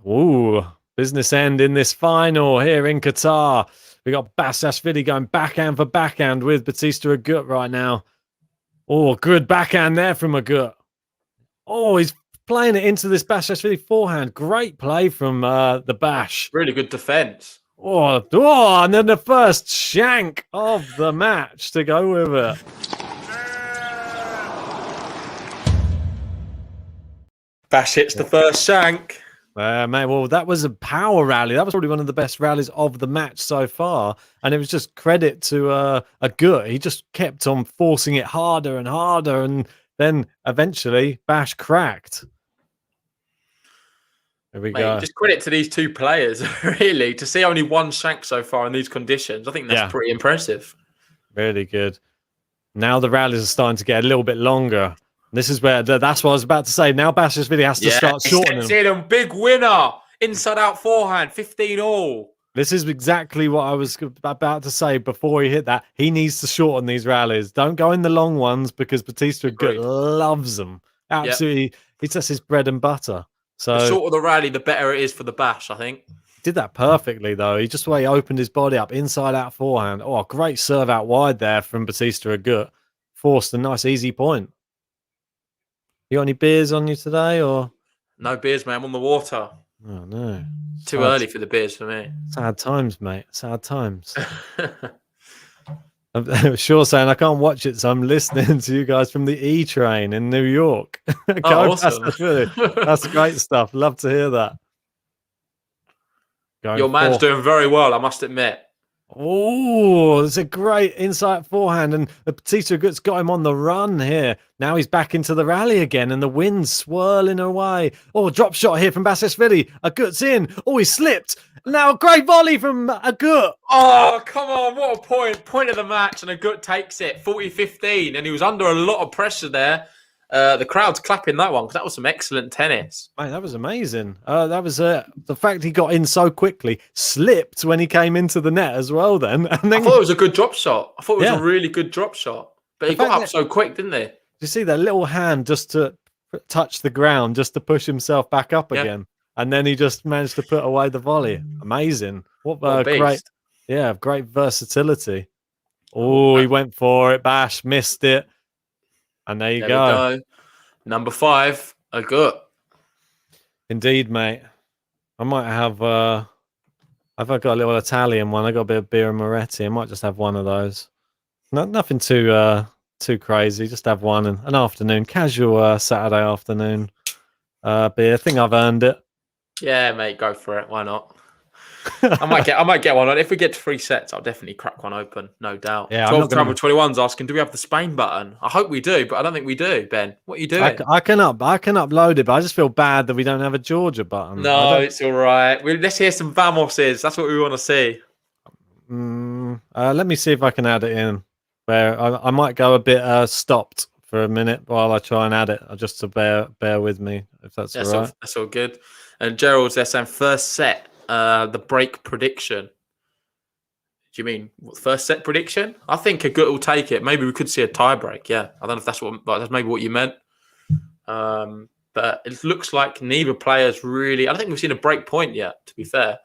Ooh, business end in this final here in Qatar. We got Basilashvili going backhand for backhand with Bautista Agut right now. Oh, good backhand there from Agut. Oh, he's playing it into this Basilashvili forehand. Great play from the Bash. Really good defense. And then the first shank of the match to go with it. Bash hits the first shank. Mate, well, that was a power rally. That was probably one of the best rallies of the match so far. And it was just credit to Agut. He just kept on forcing it harder and harder. And then eventually Bash cracked. There we go. Just credit to these two players, really, to see only one shank so far in these conditions. I think that's pretty impressive. Really good. Now the rallies are starting to get a little bit longer. This is where that's what I was about to say. Now Basilashvili has to start shortening. Steps in and big winner. Inside out forehand, 15 all. This is exactly what I was about to say before he hit that. He needs to shorten these rallies. Don't go in the long ones because Bautista Agut loves them. Absolutely. It's just his bread and butter. So the shorter the rally, the better it is for the Bash, I think. He did that perfectly, though. He just the way he opened his body up, inside out forehand. Oh, great serve out wide there from Bautista Agut. Forced a nice, easy point. You got any beers on you today, or no beers, man? I'm on the water. Oh no, too early for the beers for me. Sad times, mate. Sad times. I'm sure saying I can't watch it, so I'm listening to you guys from the E train in New York. Oh, awesome! That's great stuff. Love to hear that. Your man's doing very well, I must admit. Oh, it's a great insight forehand, and the Bautista Agut's got him on the run here. Now he's back into the rally again, and the wind's swirling away. Oh, drop shot here from Basilashvili. Agut's in. Oh, he slipped. Now a great volley from Agut. Oh, come on. What a point. Point of the match, and Agut takes it. 40-15, and he was under a lot of pressure there. The crowd's clapping that one because that was some excellent tennis. Mate, that was amazing. That was the fact he got in so quickly, slipped when he came into the net as well. Then, and then I thought it was a good drop shot. I thought it was a really good drop shot, but he got up so quick, didn't he? You see that little hand just to touch the ground, just to push himself back up again, and then he just managed to put away the volley. Amazing! What great versatility. Oh, he went for it. Bash missed it. And there you go. Number 5, Agut. Indeed, mate. I might have I've got a little Italian one. I got a bit of beer and Moretti. I might just have one of those. Nothing too crazy. Just have one an afternoon, casual Saturday afternoon beer. I think I've earned it. Yeah, mate, go for it. Why not? I might get one on. If we get to 3 sets, I'll definitely crack one open, no doubt. Yeah, 12 Travel 21's asking, do we have the Spain button? I hope we do, but I don't think we do, Ben. What are you doing? I can upload it, but I just feel bad that we don't have a Georgia button. No, it's all right. Let's hear some Vamoses. That's what we want to see. Let me see if I can add it in. Where I might go a bit stopped for a minute while I try and add it, just to bear with me, if that's all right. That's all good. And Gerald's there saying first set. The break prediction. Do you mean first set prediction? I think Agut will take it. Maybe we could see a tie break. Yeah, I don't know if that's maybe what you meant. But it looks like neither player's really. I don't think we've seen a break point yet. To be fair,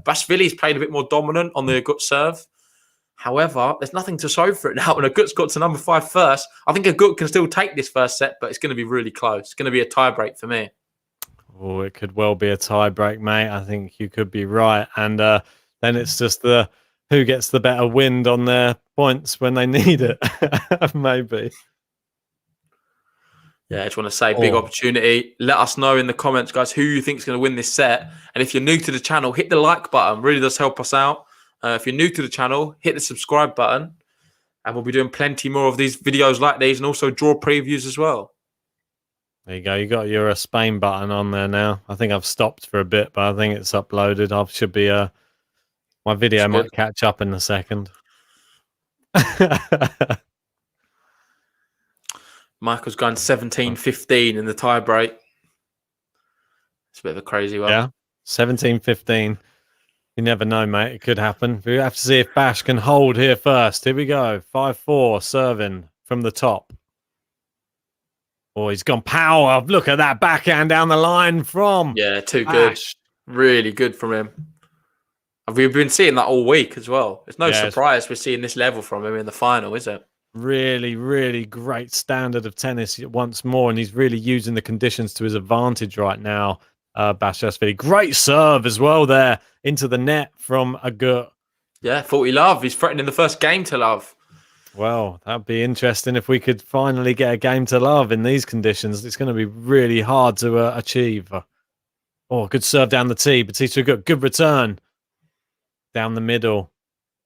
Basilashvili's played a bit more dominant on the Agut serve. However, there's nothing to show for it now. When Agut's got to number 5 first, I think Agut can still take this first set, but it's going to be really close. It's going to be a tie break for me. Oh, it could well be a tie break, mate. I think you could be right. And then it's just who gets the better wind on their points when they need it. Maybe. Yeah, I just want to say big opportunity. Let us know in the comments, guys, who you think is going to win this set. And if you're new to the channel, hit the like button. Really does help us out. If you're new to the channel, hit the subscribe button. And we'll be doing plenty more of these videos like these and also draw previews as well. There you go. You got your Spain button on there now. I think I've stopped for a bit, but I think it's uploaded. I should be my video might catch up in a second. Michael's going 17-15 in the tie break. It's a bit of a crazy one. Yeah, 17-15. You never know, mate. It could happen. We have to see if Bash can hold here first. Here we go. 5-4 serving from the top. Oh, he's gone power. Look at that backhand down the line from too Bash. Good. Really good from him. We've been seeing that all week as well. It's no surprise we're seeing this level from him in the final, is it? Really, really great standard of tennis once more, and he's really using the conditions to his advantage right now. Basilashvili. Great serve as well there into the net from Agut. Yeah, 40 love. He's threatening the first game to love. Well, that'd be interesting if we could finally get a game to love in these conditions. It's going to be really hard to achieve. Oh, good serve down the tee. Bautista Agut, good return. Down the middle.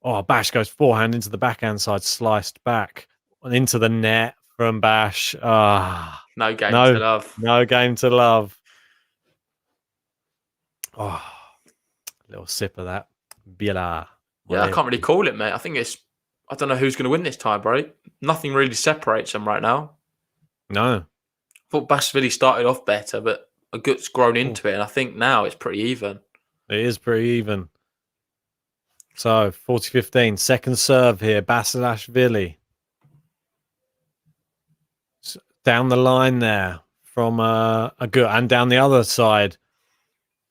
Oh, Bash goes forehand into the backhand side, sliced back and into the net from Bash. No game to love. No game to love. Oh, a little sip of that. Biela. Yeah, I can't really call it, mate. I don't know who's going to win this tie break. Nothing really separates them right now. No. I thought Basilashvili started off better, but Agut's grown into it, and I think now it's pretty even. It is pretty even. So, 40-15, second serve here, Basilashvili. Down the line there from Agut, and down the other side.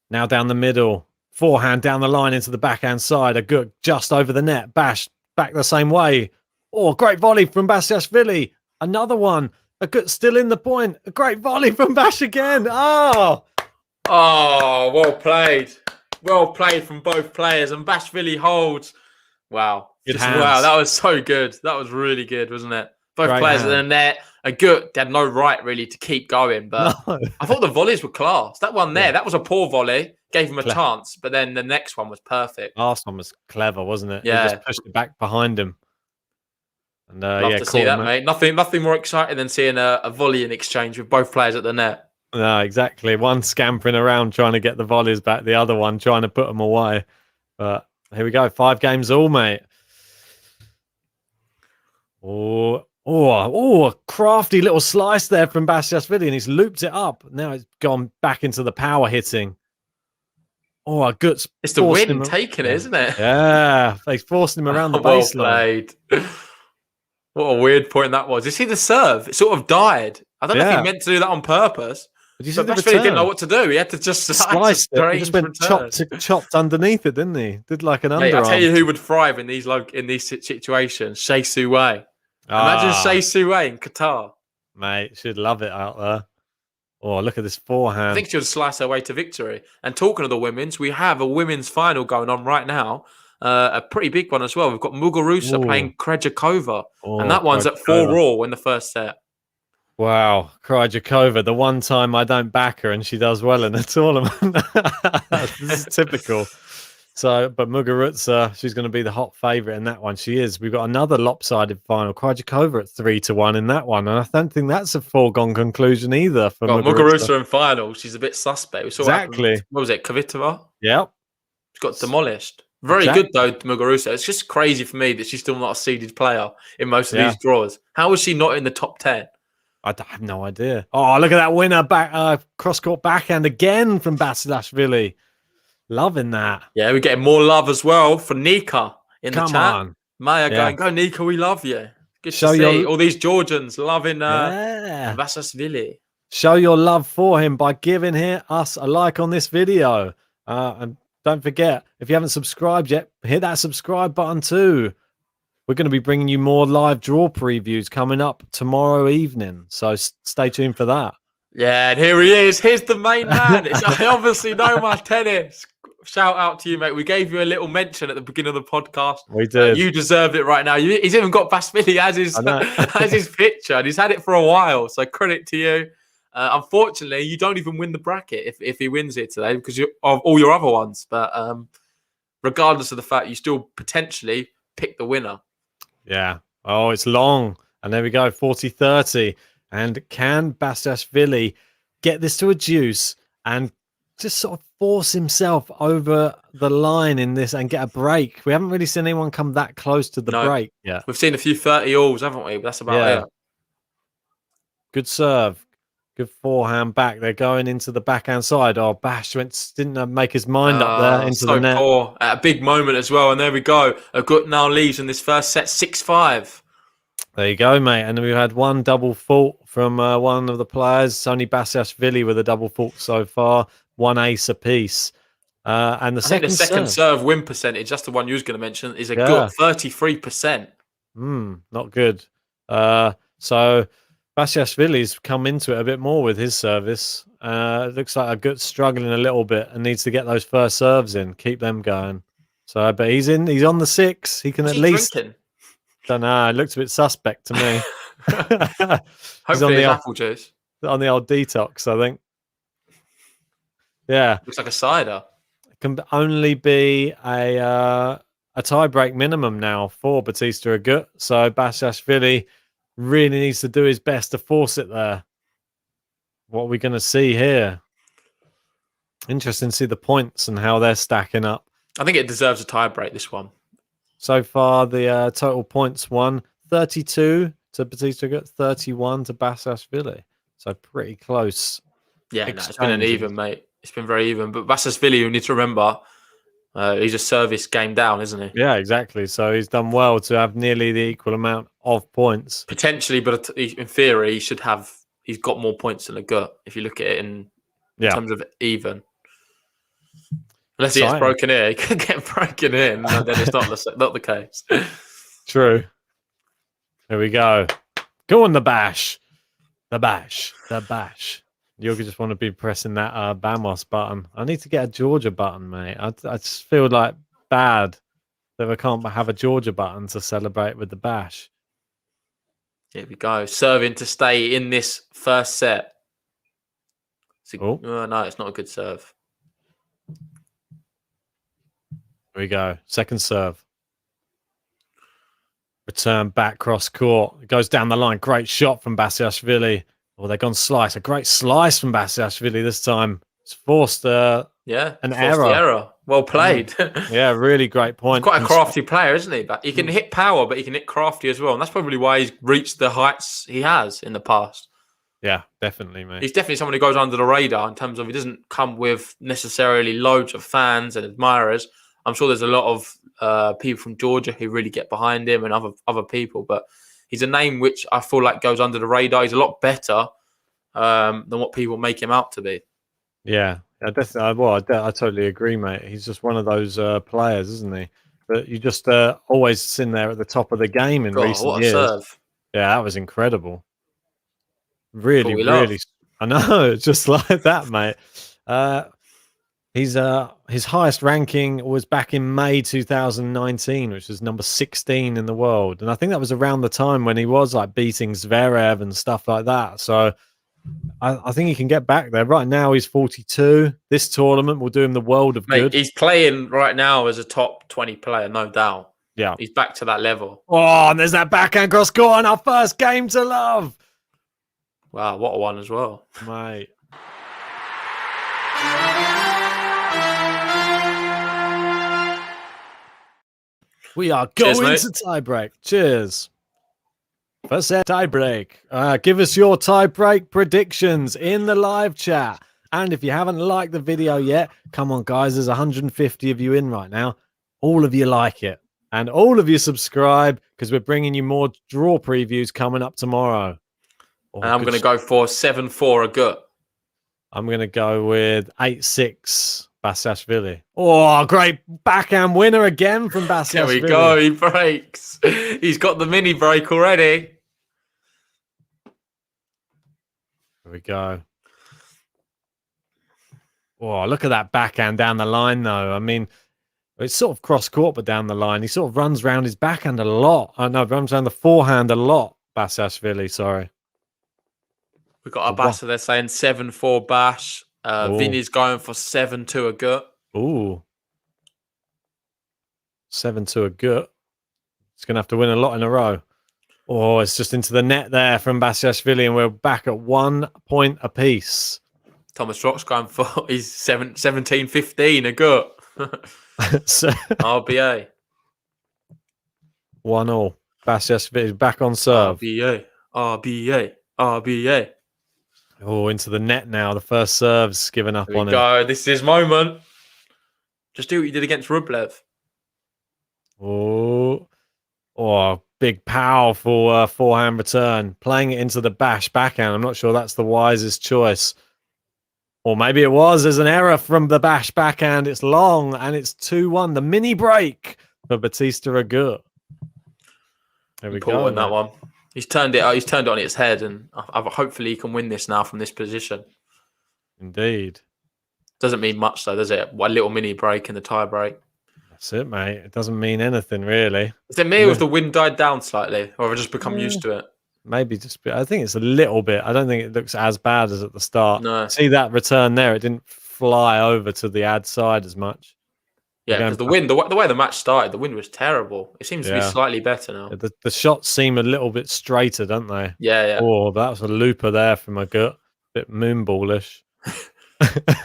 Now down the middle. Forehand down the line into the backhand side. Agut just over the net. Bash back the same way. Oh, great volley from Basilashvili. Another one. Agut still in the point. A great volley from Bash again. Oh, well played. Well played from both players. And Basilashvili holds. Wow. Wow, that was so good. That was really good, wasn't it? Both Great players hand. in the net. Agut had no right really to keep going, but no. I thought the volleys were class. That one there, that was a poor volley. Gave him a chance, but then the next one was perfect. Last one was clever, wasn't it? Yeah. He just pushed it back behind him. And Love to see that, mate. Nothing more exciting than seeing a volley in exchange with both players at the net. No, exactly. One scampering around trying to get the volleys back, the other one trying to put them away. But here we go. 5 games all, mate. Oh, a crafty little slice there from Basilashvili, and he's looped it up. Now it's gone back into the power hitting. Oh, Agut's it's the wind taking it, isn't it? Yeah, he's forcing him around the baseline. Well played. What a weird point that was. You see the serve? It sort of died. I don't know if he meant to do that on purpose. But you see but Basilashvili didn't know what to do. He had to just slice it. He just went chopped underneath it, didn't he? Did like an underarm. I tell you who would thrive in these situations. Shea Suwei. Imagine Shea Suwei in Qatar. Mate, she'd love it out there. Oh, look at this forehand. I think she'll slice her way to victory. And talking of the women's, we have a women's final going on right now. A pretty big one as well. We've got Muguruza playing Krejcikova. And that one's at 4-all in the first set. Wow. Krejcikova, the one time I don't back her and she does well in the tournament. This is typical. So, but Muguruza, she's going to be the hot favourite in that one. She is. We've got another lopsided final. Krejcikova at 3-1 in that one. And I don't think that's a foregone conclusion either for Muguruza in final. She's a bit suspect. We saw exactly. What was it? Kvitova? Yep. She got demolished. Very good, though, Muguruza. It's just crazy for me that she's still not a seeded player in most of these draws. How is she not in the top 10? I have no idea. Oh, look at that winner back cross-court backhand again from Basilashvili. Loving that. Yeah, we're getting more love as well for Nika in the chat. On. Maya going, go Nika, we love you. Good to see all these Georgians loving Basilashvili. Show your love for him by giving us a like on this video. And don't forget, if you haven't subscribed yet, hit that subscribe button too. We're going to be bringing you more live draw previews coming up tomorrow evening. So stay tuned for that. Yeah, and here he is. Here's the main man. I obviously know my tennis. Shout out to you, mate. We gave you a little mention at the beginning of the podcast. We did. You deserved it right now. He's even got Basilashvili as his picture, and he's had it for a while. So credit to you. Unfortunately, you don't even win the bracket if he wins it today because of all your other ones. But regardless of the fact, you still potentially pick the winner. Yeah. Oh, it's long. And there we go, 40-30. And can Basilashvili get this to a juice and just sort of force himself over the line in this and get a break? We haven't really seen anyone come that close to the break yet. We've seen a few 30-alls, haven't we? But that's about it. Good serve. Good forehand back. They're going into the backhand side. Oh, Bash didn't make his mind up there into the net. Poor. At a big moment as well. And there we go. Agut now leaves in this first set 6-5. There you go, mate. And we had one double fault from one of the players. It's only Basilashvili with a double fault so far. One ace apiece. And the second serve win percentage, that's the one you was going to mention, is a good 33%. Not good. So Basilashvili's come into it a bit more with his service. It looks like Agut's struggling a little bit and needs to get those first serves in, keep them going. So, but he's on the 6. He can What's at he least. drinking? Don't know. It looks a bit suspect to me. He's Hopefully, it's apple juice. on the old detox, I think. Yeah, Looks like a cider. it can only be a tie-break minimum now for Bautista Agut. So Basilashvili really needs to do his best to force it there. What are we going to see here? Interesting to see the points and how they're stacking up. I think it deserves a tie break, this one. So far, the total points won 32 to Bautista Agut, 31 to Basilashvili. So pretty close. Yeah, no, it's been an even, mate. It's been very even. But Basilashvili, you need to remember, he's a service game down, isn't he? Yeah, exactly. So he's done well to have nearly the equal amount of points. Potentially, but in theory, he's got more points than Agut if you look at it in terms of even. Unless he gets broken in, he could get broken in, and then it's not the case. True. Here we go. Go on the bash. The bash. The bash. You'll just want to be pressing that Bamos button. I need to get a Georgia button, mate. I just feel like bad that I can't have a Georgia button to celebrate with the bash. Here we go. Serving to stay in this first set. No, it's not a good serve. Here we go. Second serve. Return back cross court. It goes down the line. Great shot from Basilashvili. Oh, they've gone slice. A great slice from Basilashvili this time. It's forced an error. Well played. Yeah, really great point. He's quite a crafty player, isn't he? But he can hit power, but he can hit crafty as well. And that's probably why he's reached the heights he has in the past. Yeah, definitely, mate. He's definitely someone who goes under the radar in terms of he doesn't come with necessarily loads of fans and admirers. I'm sure there's a lot of people from Georgia who really get behind him and other people, but he's a name which I feel like goes under the radar. He's a lot better than what people make him out to be. Yeah, I totally agree, mate. He's just one of those players, isn't he? But you just always seen there at the top of the game in recent years. Serve. Yeah, that was incredible. Really. I know, just like that, mate. His highest ranking was back in May 2019, which was number 16 in the world. And I think that was around the time when he was like beating Zverev and stuff like that. So I think he can get back there. Right now, he's 42. This tournament will do him the world of good. He's playing right now as a top 20 player, no doubt. Yeah. He's back to that level. Oh, and there's that backhand cross court on our first game to love. Wow, what a one as well. Mate. We are going to tiebreak. Cheers. First set tiebreak. Give us your tiebreak predictions in the live chat. And if you haven't liked the video yet, come on, guys. There's 150 of you in right now. All of you like it. And all of you subscribe because we're bringing you more draw previews coming up tomorrow. And I'm going to go for 7-4 Agut. I'm going to go with 8-6 Basilashvili. Oh, great backhand winner again from Basilashvili. There we go. He breaks. He's got the mini break already. There we go. Oh, look at that backhand down the line, though. I mean, it's sort of cross-court, but down the line. He sort of runs around his backhand a lot. Runs around the forehand a lot, Basilashvili, sorry. We've got Abasa there saying 7-4 Bash. Vinny's going for 7-2 Agut. Ooh. 7-2 Agut. He's going to have to win a lot in a row. Oh, it's just into the net there from Basilashvili, and we're back at 1 point apiece. Thomas Rock's going for he's 17-15 Agut. RBA. 1-1. Basilashvili back on serve. RBA. Oh, into the net now. The first serve's given up on him. This is his moment. Just do what you did against Rublev. Oh, big, powerful forehand return. Playing it into the Bash backhand. I'm not sure that's the wisest choice. Or maybe it was. There's an error from the Bash backhand. It's long, and it's 2-1. The mini break for Bautista Agut. There we go. In that one. He's turned it on its head, and hopefully he can win this now from this position. Indeed. Doesn't mean much though, does it? A little mini break in the tie break. That's it, mate. It doesn't mean anything really. Is it me or has the wind died down slightly, or have I just become used to it? Maybe I think it's a little bit. I don't think it looks as bad as at the start. No. See that return there? It didn't fly over to the ad side as much. Yeah, because the wind, the way the match started, the wind was terrible. It seems to be slightly better now. The shots seem a little bit straighter, don't they? Yeah. Oh, that was a looper there from a gut. Bit moonballish.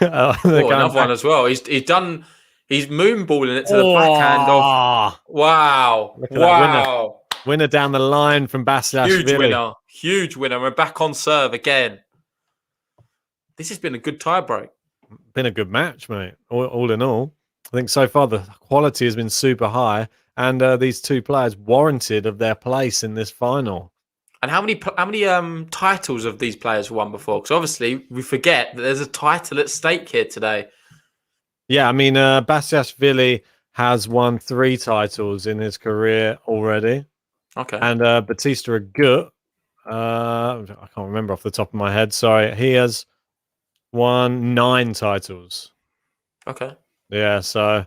Another one as well. He's moonballing it to the backhand of. Wow. Wow. Winner down the line from Basilashvili. Huge winner. We're back on serve again. This has been a good tie break. Been a good match, mate. All in all, I think so far the quality has been super high, and these two players warranted of their place in this final. And how many titles have these players won before? Because obviously we forget that there's a title at stake here today. Yeah, I mean, Basilashvili has won 3 titles in his career already. Okay. And Bautista Agut, I can't remember off the top of my head. Sorry, he has won 9 titles. Okay. Yeah, so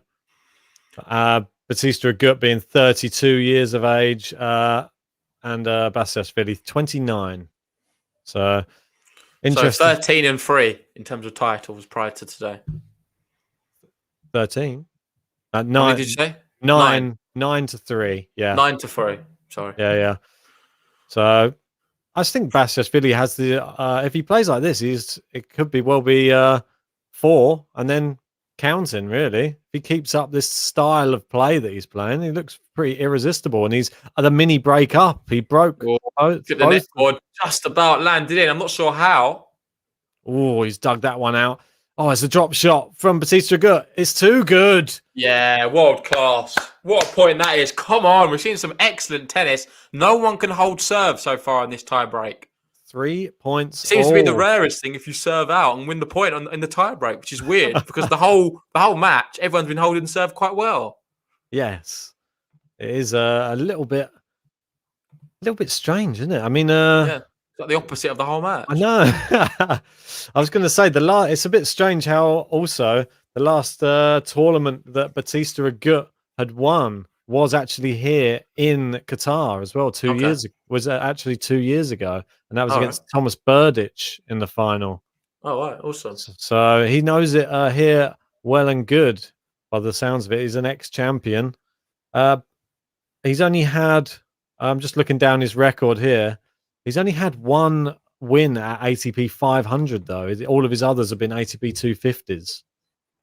Bautista Agut being 32 years of age, and Basilashvili 29. So interesting. So 13 and 3 in terms of titles prior to today. 13. 9. How many did you say? 9 to 3. Yeah. 9 to 3. Sorry. Yeah. So I just think Basilashvili has the. If he plays like this, it could be 4 and then counting. Really, if he keeps up this style of play that he's playing, he looks pretty irresistible. And he's at the mini break up. He broke. The net board just about landed in. I'm not sure how. Oh, he's dug that one out. Oh, it's a drop shot from Bautista Agut. It's too good. Yeah, world class. What a point that is. Come on, we've seen some excellent tennis. No one can hold serve so far in this tie break. 3 points. Seems to be the rarest thing if you serve out and win the point in the tie break, which is weird because the whole match, everyone's been holding serve quite well. Yes, it is a little bit strange, isn't it? I mean, it's like the opposite of the whole match. I know. I was going to say it's a bit strange how also the last tournament that Bautista Agut had won was actually here in Qatar as well. 2 years was actually 2 years ago, and that was against Thomas Berdych in the final. Oh, right, awesome. So he knows it here well and good. By the sounds of it, he's an ex-champion. He's only had. I'm just looking down his record here. He's only had 1 win at ATP 500 though. All of his others have been ATP 250s.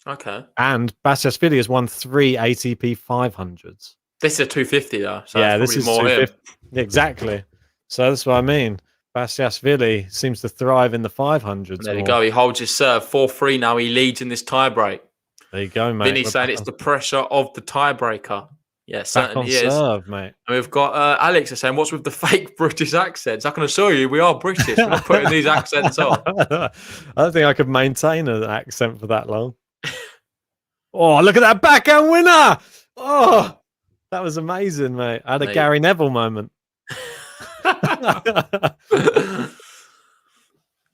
Okay. And Basilashvili has won 3 ATP 500s. This is a 250 though. So yeah, this is more 250. Exactly. So that's what I mean. Basilashvili seems to thrive in the 500s. There you go. He holds his serve 4-3 now. He leads in this tiebreak. There you go, mate. Vinny's saying it's the pressure of the tiebreaker. Yeah, certainly is. Serve, mate. And we've got Alex is saying, "What's with the fake British accents?" I can assure you, we are British. We're not putting these accents on. I don't think I could maintain an accent for that long. Oh, look at that backhand winner! Oh, that was amazing, mate. I had a Gary Neville moment.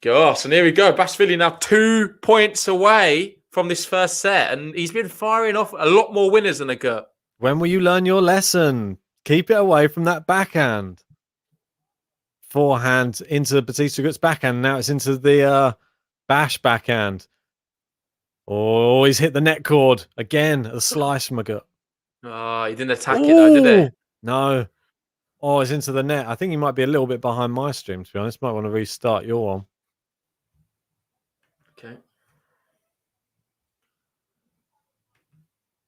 Gosh, and here we go. Basilashvili now 2 points away from this first set, and he's been firing off a lot more winners than Agut. When will you learn your lesson? Keep it away from that backhand. Forehand into Bautista Agut's backhand. Now it's into the Bash backhand. Oh, he's hit the net cord again. A slice from Agut. Oh, he didn't attack it though, did he? No. Oh, it's into the net. I think he might be a little bit behind my stream, to be honest. Might want to restart your one. Okay.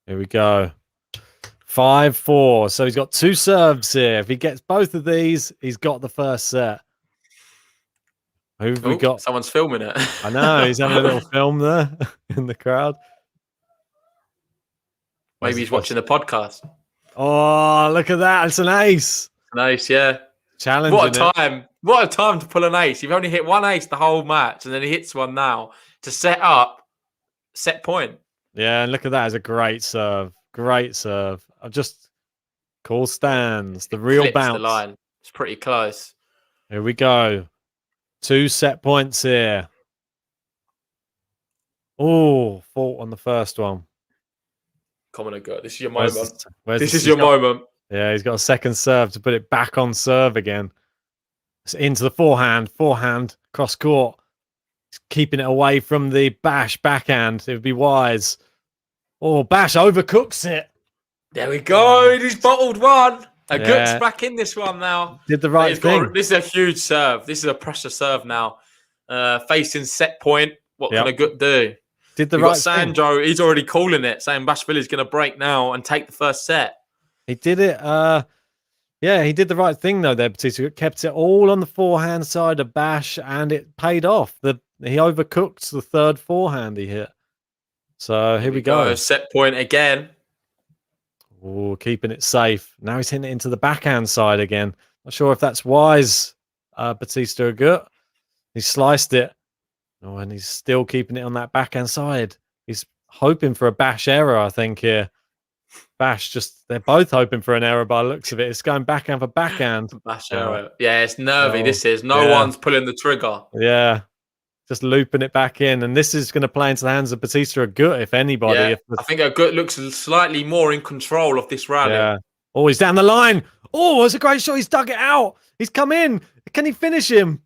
Here we go. 5-4. So he's got 2 serves here. If he gets both of these, he's got the first set. Who've we got? Someone's filming it. I know. He's having a little film there in the crowd. Maybe he's watching the podcast. Oh, look at that. It's an ace. Nice, yeah. Challenging. What a time. What a time to pull an ace. You've only hit 1 ace the whole match, and then he hits one now to set up set point. Yeah, and look at that. It's a great serve. Great serve. I've just cool stands. The real Clips bounce. the line. It's pretty close. Here we go. 2 set points here. Oh, fault on the first one. Come on, Agut. This is your Where's moment. where's This the- is your moment. Yeah, he's got a second serve to put it back on serve again. It's into the forehand, cross court. He's keeping it away from the Bash backhand. It would be wise. Oh, Bash overcooks it. There we go. He's bottled one. Agut's Yeah. back in this one now. Did the right thing. This is a huge serve. This is a pressure serve now. Facing set point. What can Agut do? Did the We've right got Sandro. He's already calling it, saying Basilashvili's going to break now and take the first set. He did it. Yeah, he did the right thing though. There, Batista kept it all on the forehand side of Bash, and it paid off. He overcooked the third forehand he hit. So here we go. Set point again. Oh, keeping it safe. Now he's hitting it into the backhand side again. Not sure if that's wise. Bautista Agut. He sliced it. Oh, and he's still keeping it on that backhand side. He's hoping for a Bash error, I think, here. Bash they're both hoping for an error by the looks of it. It's going backhand for backhand. Bash error. Yeah, it's nervy. Oh, This is. No one's pulling the trigger. Yeah. Just looping it back in. And this is going to play into the hands of Bautista Agut, if anybody. Yeah, I think Agut looks slightly more in control of this rally. Yeah. Oh, he's down the line. Oh, it's a great shot. He's dug it out. He's come in. Can he finish him?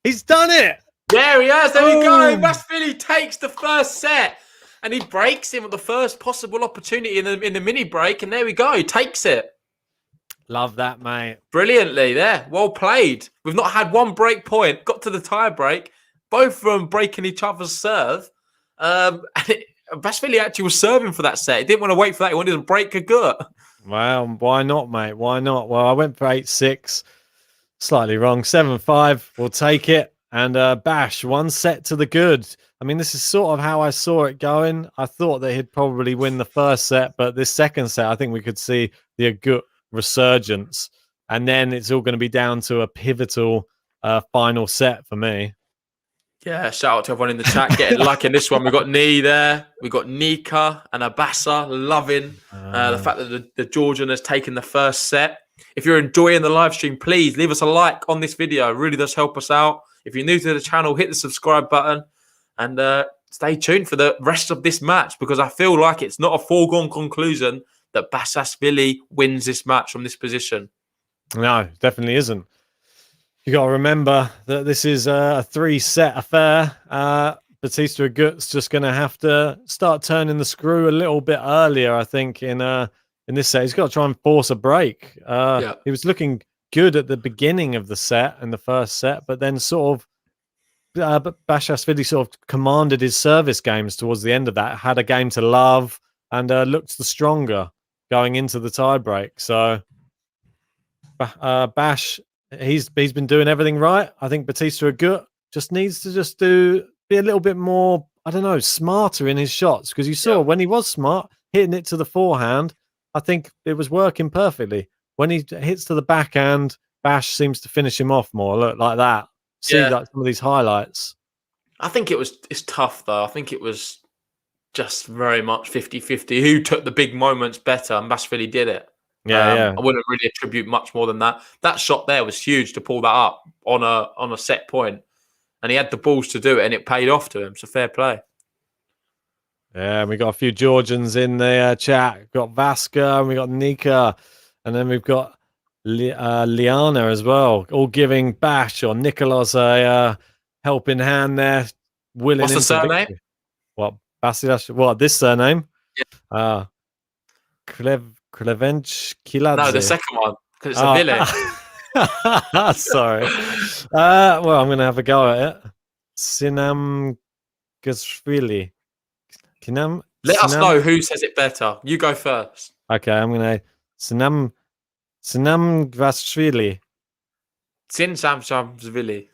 He's done it. There he has. There we go. Basilashvili takes the first set. And he breaks him at the first possible opportunity in the mini break. And there we go. He takes it. Love that, mate. Brilliantly there. Well played. We've not had one break point. Got to the tie break. Both of them breaking each other's serve. Basilashvili actually was serving for that set. He didn't want to wait for that. He wanted to break Agut. Well, why not, mate? Why not? Well, I went for 8-6. Slightly wrong. 7-5. We'll take it. And Bash, 1 set to the good. I mean, this is sort of how I saw it going. I thought that he'd probably win the first set, but this second set, I think we could see the Agut resurgence. And then it's all going to be down to a pivotal final set for me. Yeah, shout out to everyone in the chat getting lucky in this one. We've got Nee there. We've got Nika and Abassa loving the fact that the Georgian has taken the first set. If you're enjoying the live stream, please leave us a like on this video. It really does help us out. If you're new to the channel, hit the subscribe button and stay tuned for the rest of this match because I feel like it's not a foregone conclusion that Basilashvili wins this match from this position. No, definitely isn't. You got to remember that this is a 3-set affair. Bautista Agut's just going to have to start turning the screw a little bit earlier, I think, in this set. He's got to try and force a break. He was looking good at the beginning of the set, in the first set, but then sort of Basilashvili sort of commanded his service games towards the end of that, had a game to love, and looked the stronger going into the tiebreak. So Bash, he's been doing everything right. I think Bautista Agut just needs to be a little bit more, I don't know, smarter in his shots, because you saw when he was smart, hitting it to the forehand, I think it was working perfectly. When he hits to the backhand, Bash seems to finish him off more. Look, like that. See like some of these highlights. I think it's tough, though. I think it was just very much 50-50. Who took the big moments better? And Basilashvili did it. I wouldn't really attribute much more than that. That shot there was huge to pull that up on a set point. And he had the balls to do it, and it paid off to him. So fair play. Yeah, we got a few Georgians in the chat. We've got Vaska, and we got Nika, and then we've got Liana as well, all giving Bash or Nikoloz a helping hand there. What's the surname? Victory. What, Basilashvili? What, this surname? Yeah. Klevench Kiladze. No, the second one, because it's a village. Sorry. Well, I'm going to have a go at it. Sinam Gashvili. Let us know who says it better. You go first. Okay, I'm going to Sinam Gashvili. Sinam.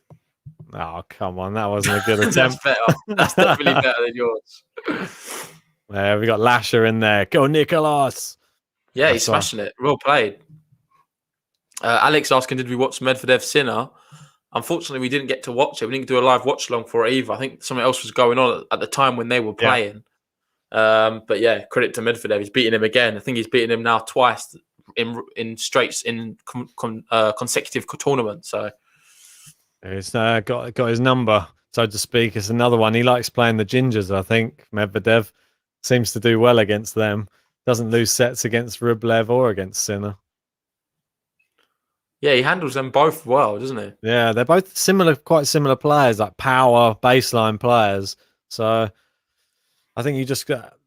Oh, come on. That wasn't a good attempt. That's better. That's definitely better than yours. Yeah, we got Lasher in there. Go, Nikoloz. Yeah, he's smashing it. Well played. Alex asking, did we watch Medvedev Sinner? Unfortunately, we didn't get to watch it. We didn't do a live watch along for it either. I think something else was going on at the time when they were playing. But yeah, credit to Medvedev. He's beating him again. I think he's beating him now twice in straights in consecutive tournaments. So he's got his number, so to speak. It's another one. He likes playing the gingers, I think. Medvedev seems to do well against them. Doesn't lose sets against Rublev or against Sinner. yeah, he handles them both well, doesn't he? Yeah, they're both quite similar players, like power baseline players. So I think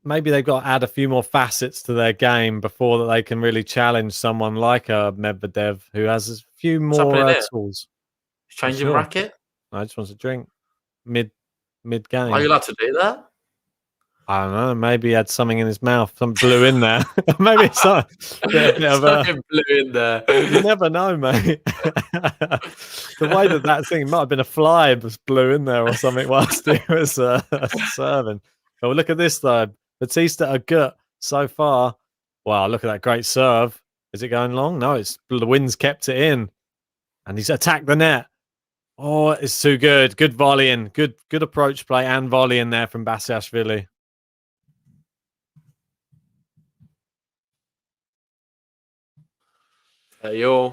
maybe they've got to add a few more facets to their game before that they can really challenge someone like a Medvedev who has a few more tools. Changing racket? I just want to drink mid game. Are you allowed to do that? I don't know. Maybe he had something in his mouth. Some blew in there. Maybe it's a bit of Something blew in there. You never know, mate. The way that thing might have been a fly just blew in there or something whilst he was serving. Oh, look at this though. Bautista Agut so far. Wow, look at that great serve. Is it going long? No, the wind's kept it in. And he's attacked the net. Oh, it's too good. Good volleying. Good approach play and volleying there from Basilashvili. He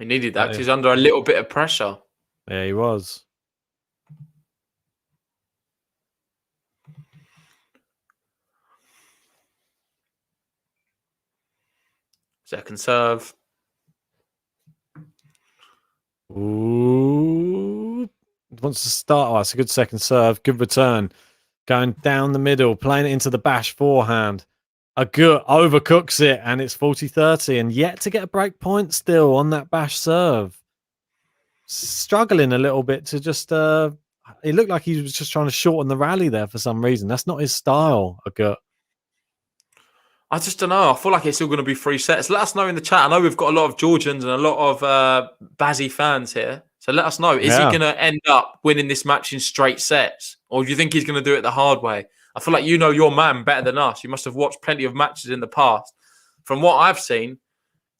needed that because he's under a little bit of pressure. Yeah, he was. Second serve. Ooh. Wants to start. Oh, it's a good second serve. Good return. Going down the middle, playing it into the Bash forehand. Agut overcooks it, and it's 40-30, and yet to get a break point still on that Bash serve. Struggling a little bit to just... it looked like he was just trying to shorten the rally there for some reason. That's not his style, Agut. I just don't know. I feel like it's still going to be 3 sets. Let us know in the chat. I know we've got a lot of Georgians and a lot of Bazzi fans here. So let us know. Is he going to end up winning this match in straight sets? Or do you think he's going to do it the hard way? I feel like you know your man better than us. You must have watched plenty of matches in the past. From what I've seen,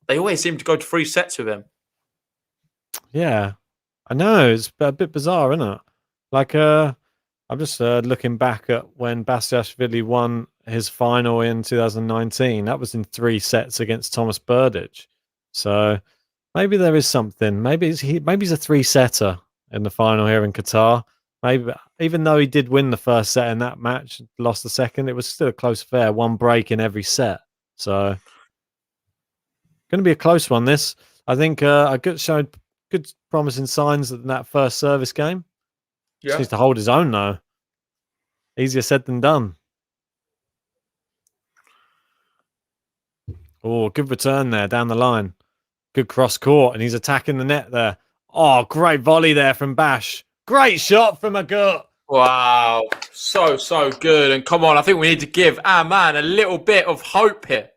they always seem to go to 3 sets with him. Yeah, I know. It's a bit bizarre, isn't it? Like, I'm just looking back at when Basilashvili won his final in 2019. That was in 3 sets against Thomas Berdych. So maybe there is something. Maybe he's a 3-setter in the final here in Qatar. Maybe, even though he did win the first set in that match, lost the second, it was still a close affair. 1 break in every set. So going to be a close one, this. I think Agut showed good promising signs in that first service game. Yeah. Just needs to hold his own, though. Easier said than done. Oh, good return there down the line. Good cross court, and he's attacking the net there. Oh, great volley there from Bash. Great shot from Agut. Wow. So good. And come on, I think we need to give our man a little bit of hope here.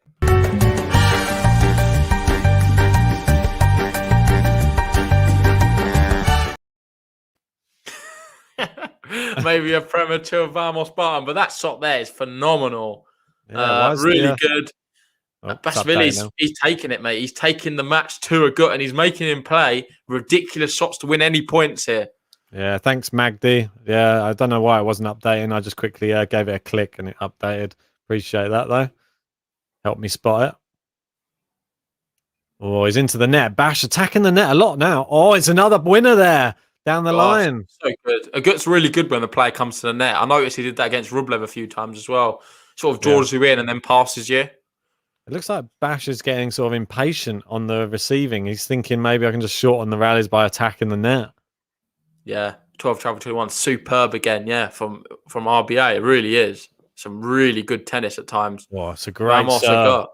Maybe a premature Vamos button, but that shot there is phenomenal. Yeah, really good. Basilashvili's he's taking it, mate. He's taking the match to Agut and he's making him play ridiculous shots to win any points here. Yeah, thanks, Magdi. Yeah, I don't know why it wasn't updating. I just quickly gave it a click and it updated. Appreciate that, though. Helped me spot it. Oh, he's into the net. Bash attacking the net a lot now. Oh, it's another winner there down the line. So good. Agut's really good when the player comes to the net. I noticed he did that against Rublev a few times as well. Sort of draws you in and then passes you. It looks like Bash is getting sort of impatient on the receiving. He's thinking maybe I can just shorten the rallies by attacking the net. Yeah, 12 travel 21, superb again. Yeah, from RBA, it really is some really good tennis at times. Wow, it's a great serve.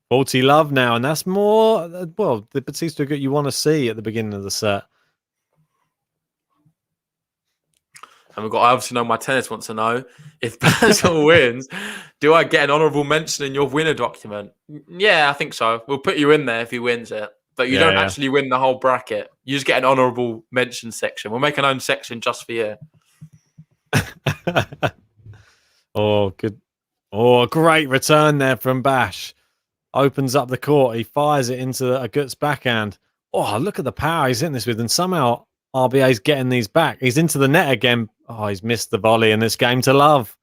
40 love now, and that's more the Bautista Agut you want to see at the beginning of the set. And I obviously know my tennis wants to know if Basil wins, do I get an honourable mention in your winner document? Yeah, I think so. We'll put you in there if he wins it. But you don't actually win the whole bracket. You just get an honourable mention section. We'll make an own section just for you. Oh, good. Oh, great return there from Bash. Opens up the court. He fires it into Agut's backhand. Oh, look at the power he's hitting this with. And somehow RBA's getting these back. He's into the net again. Oh, he's missed the volley in this game to love.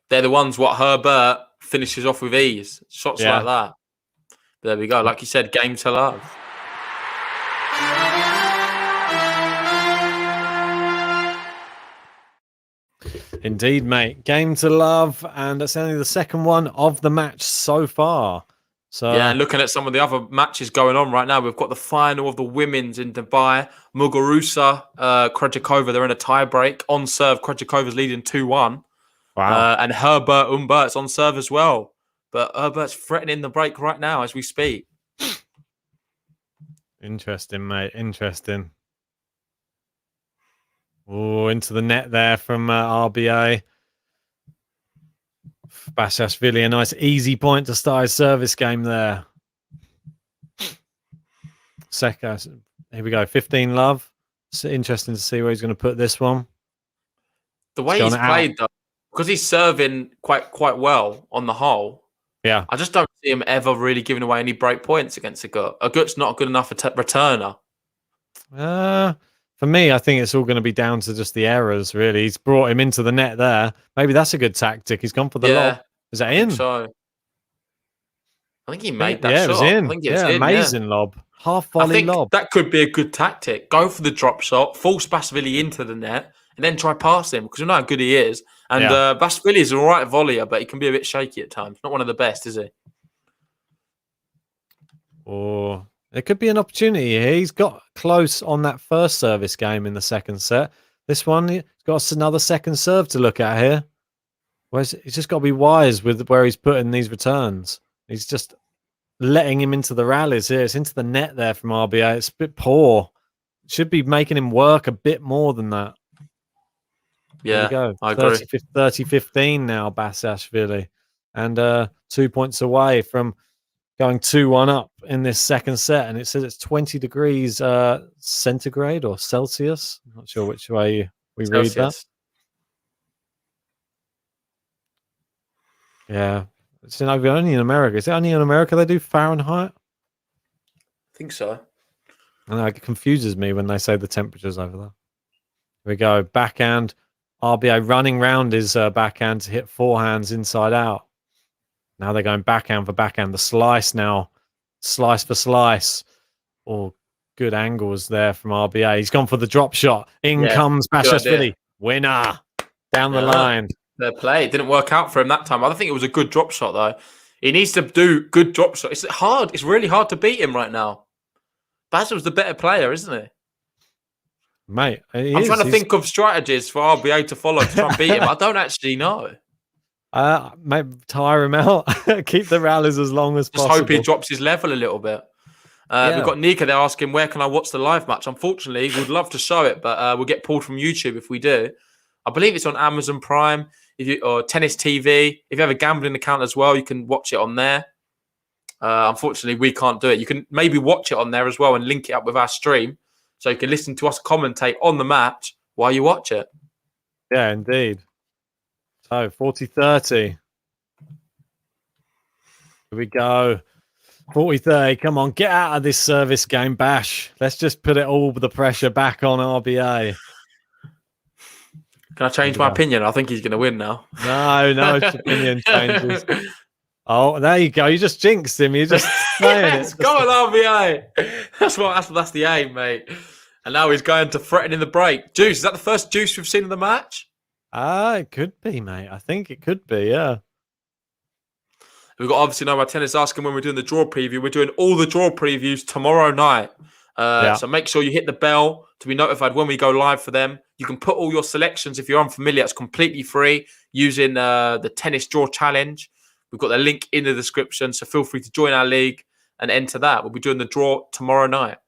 They're the ones what Herbert finishes off with ease. Shots Yeah. like that. There we go. Like you said, game to love. Indeed, mate. Game to love, and it's only the second one of the match so far. So Yeah, and looking at some of the other matches going on right now, we've got the final of the women's in Dubai. Muguruza, Krejcikova, they're in a tie-break. On serve, Krejcikova's leading 2-1. wow. And Herbert Umbert's on serve as well. But Herbert's threatening the break right now as we speak. Interesting, mate. Interesting. Oh, into the net there from RBA. Basilashvili, a nice easy point to start his service game there. Second, here we go. 15 love. It's interesting to see where he's going to put this one. The way he's played, though, because he's serving quite well on the whole. Yeah. I just don't see him ever really giving away any break points against Agut. Agut's not good enough returner. For me, I think it's all going to be down to just the errors, really. He's brought him into the net there. Maybe that's a good tactic. He's gone for the lob. Is that in? So I think he made that shot. Yeah, it was in. I think it's in, amazing lob. Half volley lob. That could be a good tactic. Go for the drop shot, force Basilashvili into the net, and then try past him because you know how good he is. And Basilashvili is an all right volleyer, but he can be a bit shaky at times. Not one of the best, is he? Or there could be an opportunity here. He's got close on that first service game in the second set. This one, he's got another second serve to look at here. Whereas he's just got to be wise with where he's putting these returns. He's just letting him into the rallies here. It's into the net there from RBA. It's a bit poor. Should be making him work a bit more than that. Yeah, there we go. I agree. 30-15 now, Basilashvili. And 2 points away from going 2-1 up in this second set. And it says it's 20 degrees centigrade or Celsius. I'm not sure which way we read that. Yeah. It's only in America. Is it only in America they do Fahrenheit? I think so. I know, it confuses me when they say the temperatures over there. Here we go. Backhand. RBA running round his backhand to hit forehands inside out. Now they're going backhand for backhand. The slice now. Slice for slice. Oh, good angles there from RBA. He's gone for the drop shot. In comes Basilashvili. Winner. Down the line. Their play. It didn't work out for him that time. I don't think it was a good drop shot, though. He needs to do good drop shot. It's hard. It's really hard to beat him right now. Basil's the better player, isn't he? Mate, I'm trying to think of strategies for RBA to follow to try and beat him. I don't actually know. Maybe tire him out. Keep the rallies as long as possible. Just hope he drops his level a little bit. We've got Nika there asking, where can I watch the live match? Unfortunately, we'd love to show it, but we'll get pulled from YouTube if we do. I believe it's on Amazon Prime or Tennis TV. If you have a gambling account as well, you can watch it on there. Unfortunately, we can't do it. You can maybe watch it on there as well and link it up with our stream. So you can listen to us commentate on the match while you watch it. Yeah, indeed. So, 40-30. Here we go. 40-30. Come on, get out of this service game, Bash. Let's just put it all the pressure back on RBA. Can I change my opinion? I think he's going to win now. No opinion changes. Oh, there you go. You just jinxed him. You're just saying it. Go on, RBA. That's the aim, mate. And now he's going to threatening the break. Juice, is that the first juice we've seen in the match? It could be, mate. I think it could be, yeah. We've got obviously Know My Tennis asking when we're doing the draw preview. We're doing all the draw previews tomorrow night. So make sure you hit the bell to be notified when we go live for them. You can put all your selections, if you're unfamiliar, it's completely free using the Tennis Draw Challenge. We've got the link in the description, so feel free to join our league and enter that. We'll be doing the draw tomorrow night.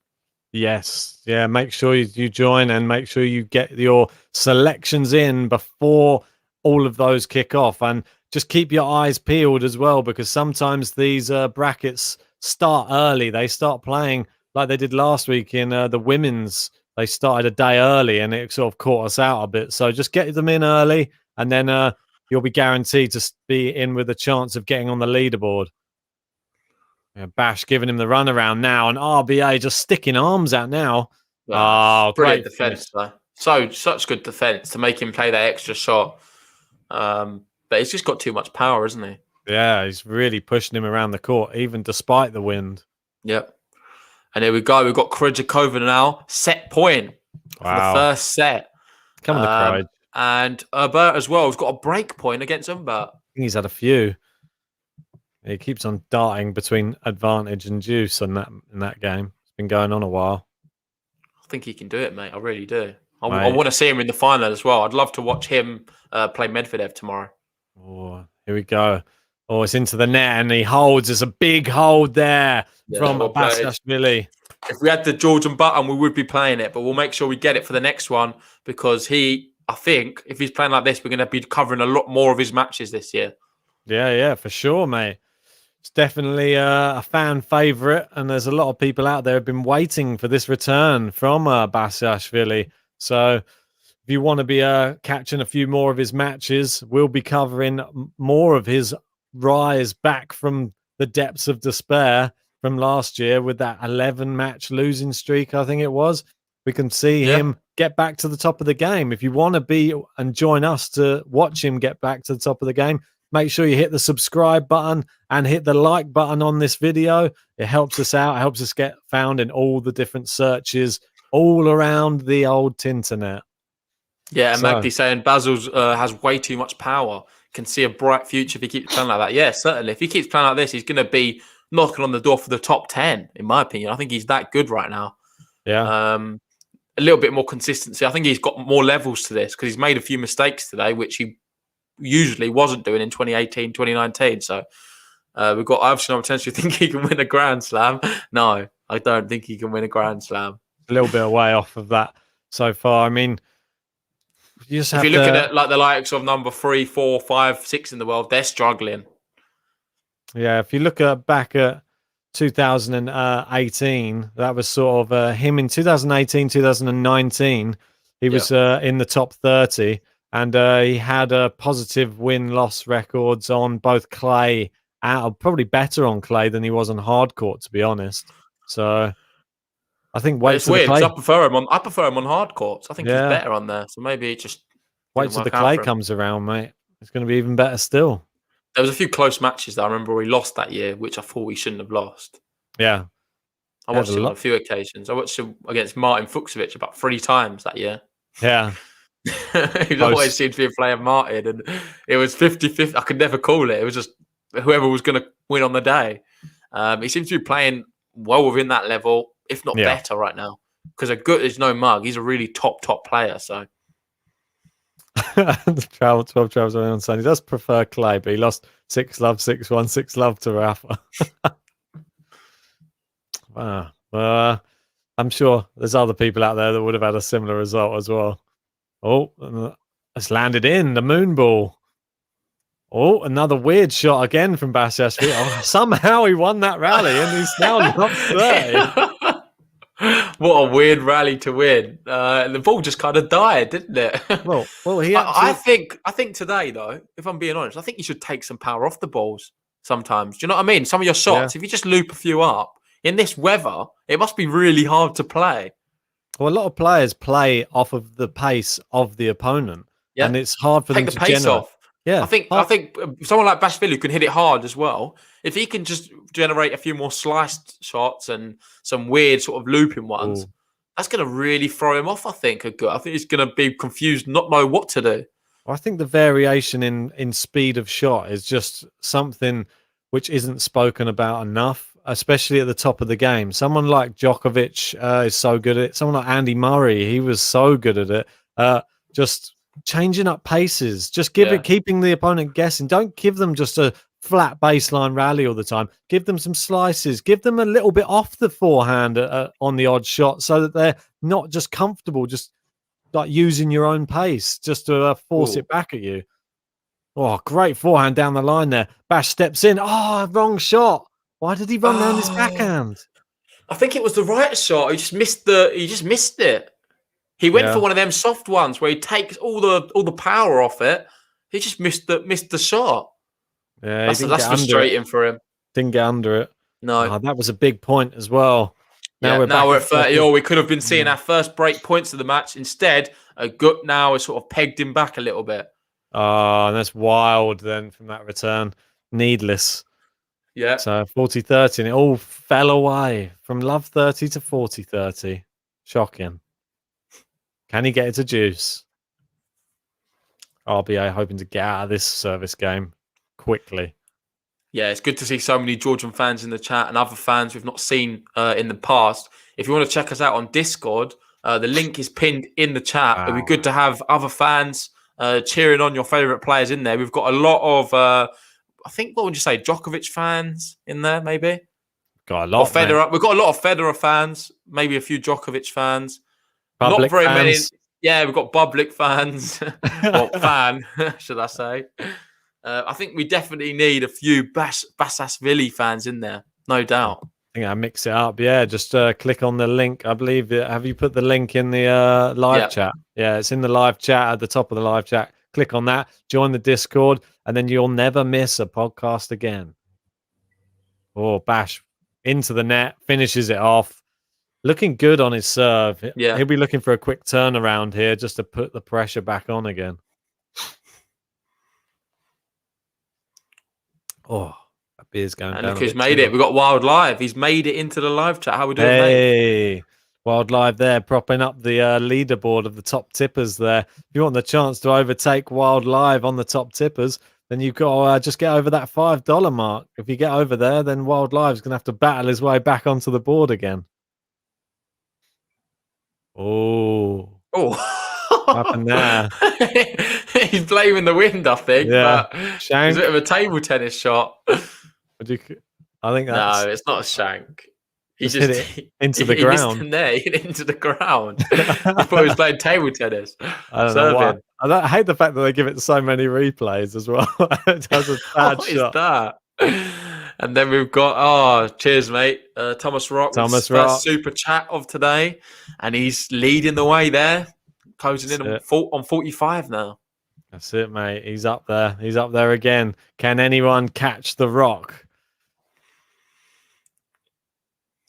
Yes. Yeah, make sure you join and make sure you get your selections in before all of those kick off. And just keep your eyes peeled as well, because sometimes these brackets start early. They start playing like they did last week in the women's. They started a day early and it sort of caught us out a bit. So just get them in early and then you'll be guaranteed to be in with a chance of getting on the leaderboard. Yeah, Bash giving him the runaround now, and RBA just sticking arms out now. Wow. Brilliant defense, though. Such good defense to make him play that extra shot. But he's just got too much power, isn't he? Yeah, he's really pushing him around the court, even despite the wind. Yep. And here we go. We've got Krejcikova now. Set point for the Wow. first set. Come on, the Krejci. And Herbert as well. He's got a break point against Humbert. I think he's had a few. He keeps on darting between advantage and juice in that game. It's been going on a while. I think he can do it, mate. I really do. I want to see him in the final as well. I'd love to watch him play Medvedev tomorrow. Oh, here we go. Oh, it's into the net, and he holds. There's a big hold there from Basilashvili. If we had the Georgian button, we would be playing it, but we'll make sure we get it for the next one because I think, if he's playing like this, we're going to be covering a lot more of his matches this year. Yeah, for sure, mate. It's definitely a fan favourite, and there's a lot of people out there who have been waiting for this return from Basilashvili. So if you want to be catching a few more of his matches, we'll be covering more of his rise back from the depths of despair from last year with that 11-match losing streak, I think it was. We can see him get back to the top of the game. If you want to be and join us to watch him get back to the top of the game, make sure you hit the subscribe button and hit the like button on this video. It helps us out. It helps us get found in all the different searches all around the old Tinternet. Yeah, and Magdi's saying Basil's has way too much power. Can see a bright future if he keeps playing like that. Yeah, certainly. If he keeps playing like this, he's going to be knocking on the door for the top 10, in my opinion. I think he's that good right now. Yeah. A little bit more consistency. I think he's got more levels to this because he's made a few mistakes today, which he usually wasn't doing in 2018, 2019. So we've got obviously no potential to think he can win a Grand Slam. No, I don't think he can win a Grand Slam. A little bit away off of that so far. I mean, if you're looking at like the likes of number 3, 4, 5, 6 in the world, they're struggling. Yeah, if you look back at 2018, that was sort of him in 2018, 2019. He was in the top 30, and he had positive win-loss records on both clay, probably better on clay than he was on hard court, to be honest. So I think it's weird because I prefer him on hard courts. I think he's better on there. So maybe it just wait till the clay comes around, mate. It's going to be even better still. There was a few close matches that I remember we lost that year, which I thought we shouldn't have lost. Yeah. I watched him on a few occasions. I watched him against Martin Fucsovic about 3 times that year. Yeah. He always seemed to be playing Martin, and it was 50-50. I could never call it. It was just whoever was going to win on the day. He seems to be playing well within that level, if not better right now. Because Agut is no mug. He's a really top player. So 12 travels on Sunday. He does prefer clay, but he lost 6-love, 6-1, 6-love to Rafa. Wow. I'm sure there's other people out there that would have had a similar result as well. Oh, it's landed in the moon ball. Oh, another weird shot again from Basilashvili. Oh, somehow he won that rally and he's now top 30. What a weird rally to win. The ball just kind of died, didn't it? Well, I think today, though, if I'm being honest, I think you should take some power off the balls sometimes. Do you know what I mean? Some of your shots, if you just loop a few up, in this weather, it must be really hard to play. Well, a lot of players play off of the pace of the opponent, and it's hard for them to pace generate. Off. Yeah, I think someone like Basilashvili can hit it hard as well. If he can just generate a few more sliced shots and some weird sort of looping ones, that's going to really throw him off. I think he's going to be confused, not know what to do. I think the variation in speed of shot is just something which isn't spoken about enough, especially at the top of the game. Someone like Djokovic is so good at it. Someone like Andy Murray, he was so good at it. Just changing up paces, just keeping the opponent guessing. Don't give them just a flat baseline rally all the time. Give them some slices. Give them a little bit off the forehand on the odd shot so that they're not just comfortable, just like using your own pace just to force it back at you. Oh, great forehand down the line there. Bash steps in. Oh, wrong shot. Why did he run down his backhand? I think it was the right shot. He just missed it. He went for one of them soft ones where he takes all the power off it. He just missed the shot. Yeah, that's frustrating for him. Didn't get under it. No, that was a big point as well. Now we're at 30. We could have been seeing our first break points of the match. Instead, Agut now has sort of pegged him back a little bit. Oh, and that's wild then from that return. needless. Yeah. So 40-30, and it all fell away from love 30 to 40-30. Shocking. Can he get it to juice? RBA hoping to get out of this service game quickly. Yeah, it's good to see so many Georgian fans in the chat and other fans we've not seen in the past. If you want to check us out on Discord, the link is pinned in the chat. It'd be good to have other fans cheering on your favourite players in there. We've got a lot of, I think, what would you say, Djokovic fans in there, maybe? Got a lot. Or Federer. We've got a lot of Federer fans, maybe a few Djokovic fans. Public not very fans. many. Yeah, we've got public fans. Or fan, should I say. I think we definitely need a few Basilashvili fans in there, no doubt. I think I mix it up. Yeah, just click on the link. I believe. Have you put the link in the live chat? Yeah, it's in the live chat at the top of the live chat. Click on that, join the Discord, and then you'll never miss a podcast again. Oh, Bash into the net, finishes it off. Looking good on his serve. Yeah. He'll be looking for a quick turnaround here just to put the pressure back on again. Oh, that beer's going down. And look who's made it. We've got Wild Live. He's made it into the live chat. How are we doing, mate? Hey, Wild Live there, propping up the leaderboard of the top tippers there. If you want the chance to overtake Wild Live on the top tippers, then you've got to just get over that $5 mark. If you get over there, then Wild Live's going to have to battle his way back onto the board again. Oh. What happened there? He's blaming the wind, I think. Yeah. But it's a bit of a table tennis shot. I think that's... No, it's not a shank. He just hit it into the ground. He there, he hit it into the ground. He thought he was playing table tennis. I don't know why. I hate the fact that they give it so many replays as well. It has a bad what shot. Is that? And then we've got, cheers, mate. Thomas Rock. Thomas Rock. First super chat of today. And he's leading the way there. Closing in on 45 now. That's it, mate. He's up there. He's up there again. Can anyone catch the Rock?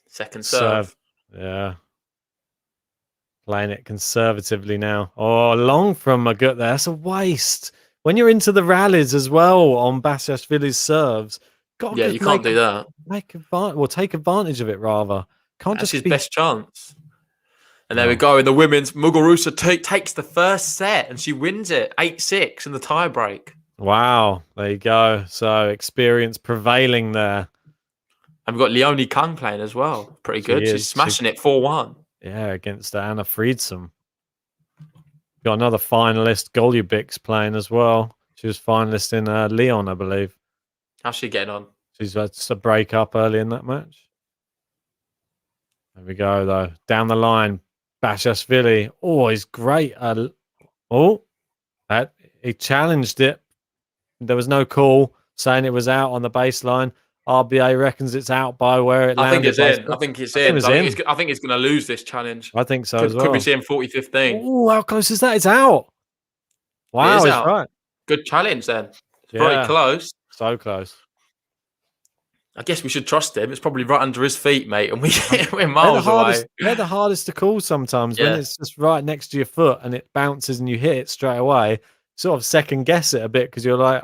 Second serve. Yeah. Playing it conservatively now. Oh, long from Agut there. That's a waste. When you're into the rallies as well on Basilashvili's serves, you can't do that. Take advantage of it rather. That's his best chance. And there we go. In the women's, Muguruza takes the first set and she wins it 8-6 in the tie break. Wow. There you go. So experience prevailing there. And we've got Leonie Kung playing as well. Pretty good. She's smashing it 4-1. Yeah, against Anna Friedsam. Got another finalist, Golubic, playing as well. She was finalist in Lyon, I believe. How's she getting on? She's had a break up early in that match. There we go, though. Down the line, Basilashvili. Oh, he's great. He challenged it. There was no call saying it was out on the baseline. RBA reckons it's out by where it landed. I think it's in. I think it's in. I think he's going to lose this challenge. I think so as well. Could be seeing 40-15. Oh, how close is that? It's out. Wow, he's right. Good challenge then. It's pretty close. So close. I guess we should trust him. It's probably right under his feet, mate, and we're miles away. They're the hardest to call sometimes when it's just right next to your foot and it bounces and you hit it straight away. Sort of second guess it a bit because you're like,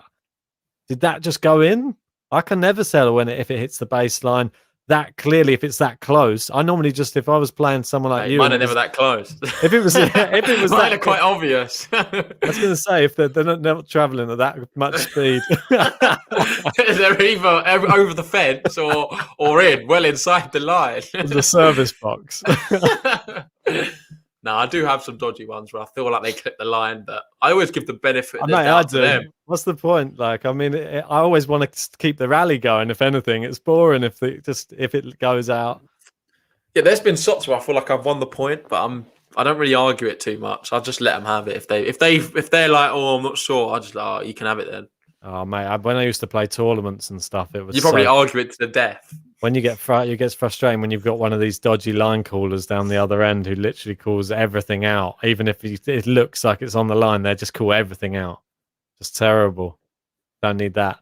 did that just go in? I can never tell if it hits the baseline that clearly. If it's that close, I normally just if I was playing someone like you, mine are never that close. If it was, mine are quite obvious. I was going to say if they're not traveling at that much speed, they're either over the fence or well inside the line, the service box. No, I do have some dodgy ones where I feel like they clip the line, but I always give the benefit of the doubt to them. What's the point? Like, I mean, I always want to keep the rally going. If anything, it's boring if it goes out. Yeah, there's been shots where I feel like I've won the point, but I don't really argue it too much. I just let them have it. If they're like, oh, I'm not sure, I just like, oh, you can have it then. Oh mate, when I used to play tournaments and stuff, it was you probably argue it to the death. When you get it gets frustrating when you've got one of these dodgy line callers down the other end who literally calls everything out, even if it looks like it's on the line. They just call everything out. Just terrible. Don't need that.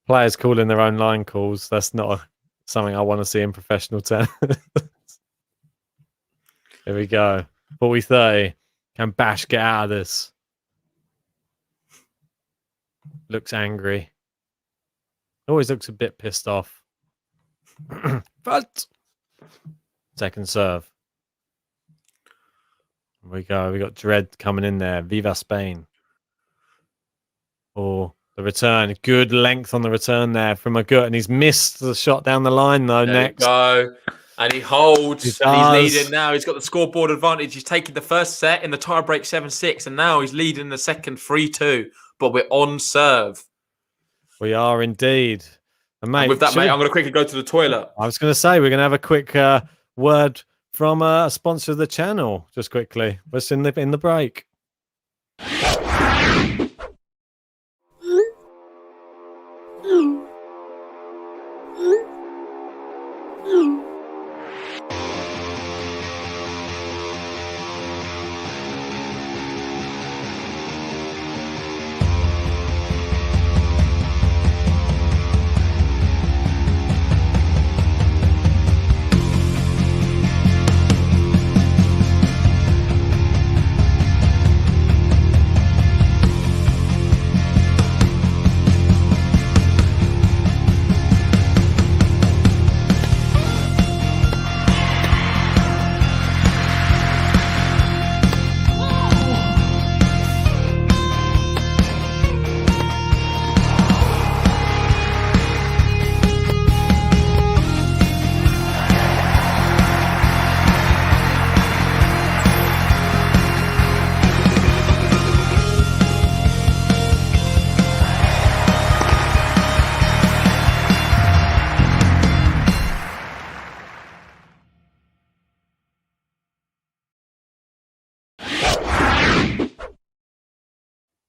Players calling their own line calls. That's not something I want to see in professional tennis. Here we go. 40-30. Can Bash get out of this? Looks angry. Always looks a bit pissed off. But second serve. Here we go. We got Dread coming in there. Viva Spain. Oh, the return. Good length on the return there from Agut. And he's missed the shot down the line, though, There next. we go. And he holds. He And he's does. leading now. He's got the scoreboard advantage. He's taken the first set in the tiebreak 7-6. And now he's leading the second 3-2. But we're on serve. We are indeed. And, mate, And with that, mate, I'm going to quickly go to the toilet. I was going to say, we're going to have a quick word from a sponsor of the channel, just quickly. What's in the break?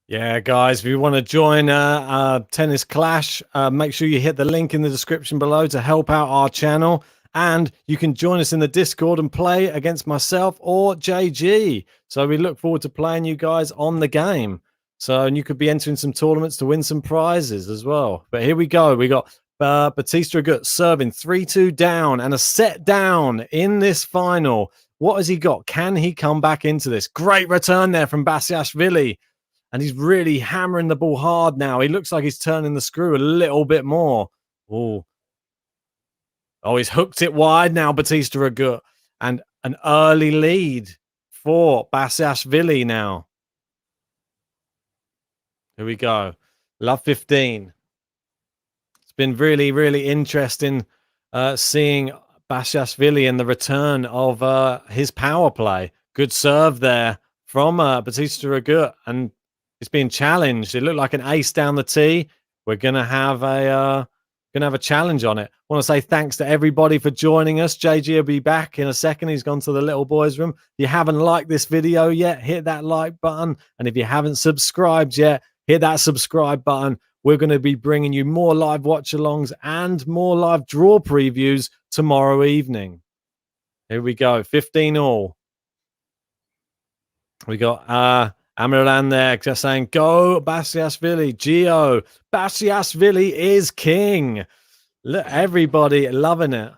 Yeah, guys, if you want to join Tennis Clash, make sure you hit the link in the description below to help out our channel. And you can join us in the Discord and play against myself or JG. So we look forward to playing you guys on the game. So, and you could be entering some tournaments to win some prizes as well. But here we go. We got Bautista Agut serving 3-2 down and a set down in this final. What has he got? Can he come back into this? Great return there from Basilashvili. And he's really hammering the ball hard now. He looks like he's turning the screw a little bit more. Oh, he's hooked it wide now, Bautista Agut. And an early lead for Basilashvili now. Here we go. Love 15. It's been really, really interesting seeing Basilashvili and the return of his power play. Good serve there from Bautista Agut. And it's been challenged. It looked like an ace down the tee. We're gonna have a challenge on it. I want to say thanks to everybody for joining us. JG will be back in a second. He's gone to the little boys' room. If you haven't liked this video yet, hit that like button. And if you haven't subscribed yet, hit that subscribe button. We're going to be bringing you more live watch-alongs and more live draw previews tomorrow evening. Here we go. 15 all. We got Amiran there just saying, go Basilashvili, Gio. Basilashvili is king. Look, everybody loving it.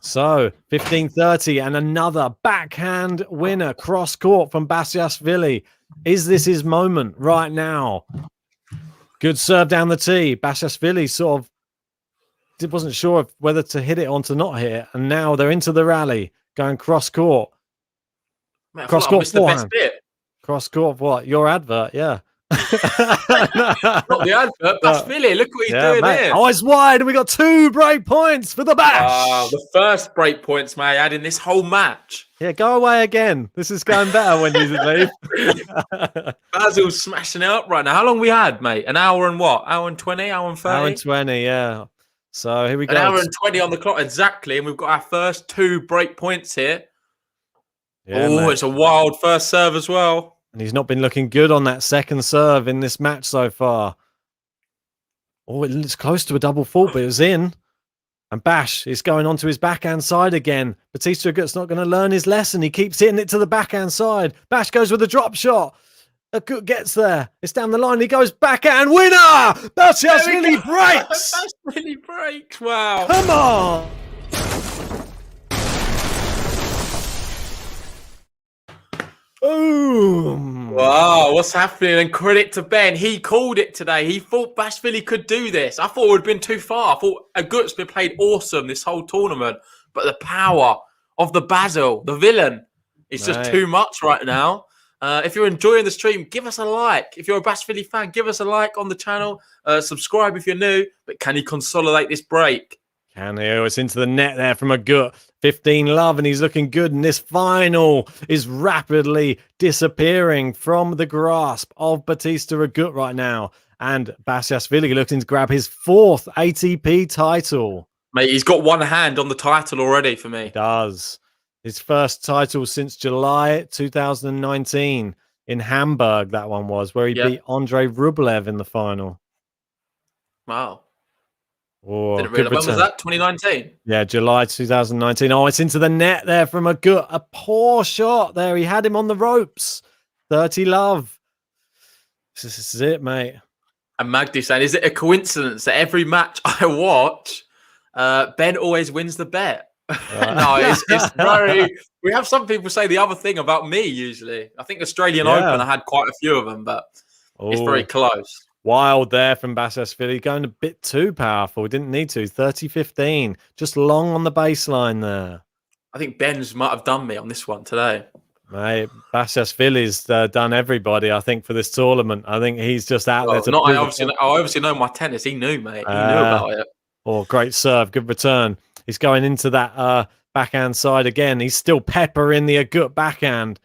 So 15-30 and another backhand winner cross court from Basilashvili. Is this his moment right now? Good serve down the tee. Basilashvili sort of wasn't sure of whether to hit it or to not hit it. And now they're into the rally going cross court. Man, Cross court the best bit. Cross court, what? Your advert, yeah. Not the advert, Basilashvili. Look what he's doing here. Eyes wide, and we got 2 break points for the bash. The first break points, mate, adding this whole match. Yeah, go away again. This is going better when you leave. Basil's smashing it up right now. How long we had, mate? An hour and what? Hour and 20? Hour and 30? Hour and 20, yeah. So here we go. An hour and 20 on the clock, exactly. And we've got our first 2 break points here. Yeah, oh, mate. It's a wild first serve as well. And he's not been looking good on that second serve in this match so far. Oh, it's close to a double fault, but it was in. And Bash is going on to his backhand side again. Bautista Agut's not going to learn his lesson. He keeps hitting it to the backhand side. Bash goes with a drop shot. Agut gets there. It's down the line. He goes backhand winner. Basilashvili breaks. Basilashvili breaks. Wow. Come on. Boom. Wow, what's happening? And credit to Ben. He called it today. He thought Basilashvili could do this. I thought it would have been too far. I thought Agut's been played awesome this whole tournament. But the power of the Basil, the villain, is just too much right now. If you're enjoying the stream, give us a like. If you're a Basilashvili fan, give us a like on the channel. Subscribe if you're new. But can he consolidate this break? Can he? Oh, it's into the net there from Agut. 15 love, and he's looking good. And this final is rapidly disappearing from the grasp of Bautista Agut right now. And Basilashvili looking to grab his 4th ATP title. Mate, he's got one hand on the title already for me. He does. His first title since July 2019 in Hamburg, that one was, where he beat Andrei Rublev in the final. Wow. Oh, Didn't realize. When was that? 2019? Yeah, July 2019. Oh, it's into the net there from Agut. A poor shot there. He had him on the ropes. 30 love. This is it, mate. And Magdi saying, is it a coincidence that every match I watch, Ben always wins the bet? No, it's very... We have some people say the other thing about me usually. I think Australian Open, I had quite a few of them, but it's very close. Wild there from Basilashvili, going a bit too powerful. Didn't need to. 30-15. Just long on the baseline there. I think Ben's might have done me on this one today. Mate, Basilashvili's done everybody, I think, for this tournament. I think he's just out there to I obviously know my tennis. He knew, mate. He knew about it. Oh, great serve. Good return. He's going into that backhand side again. He's still peppering the Agut backhand.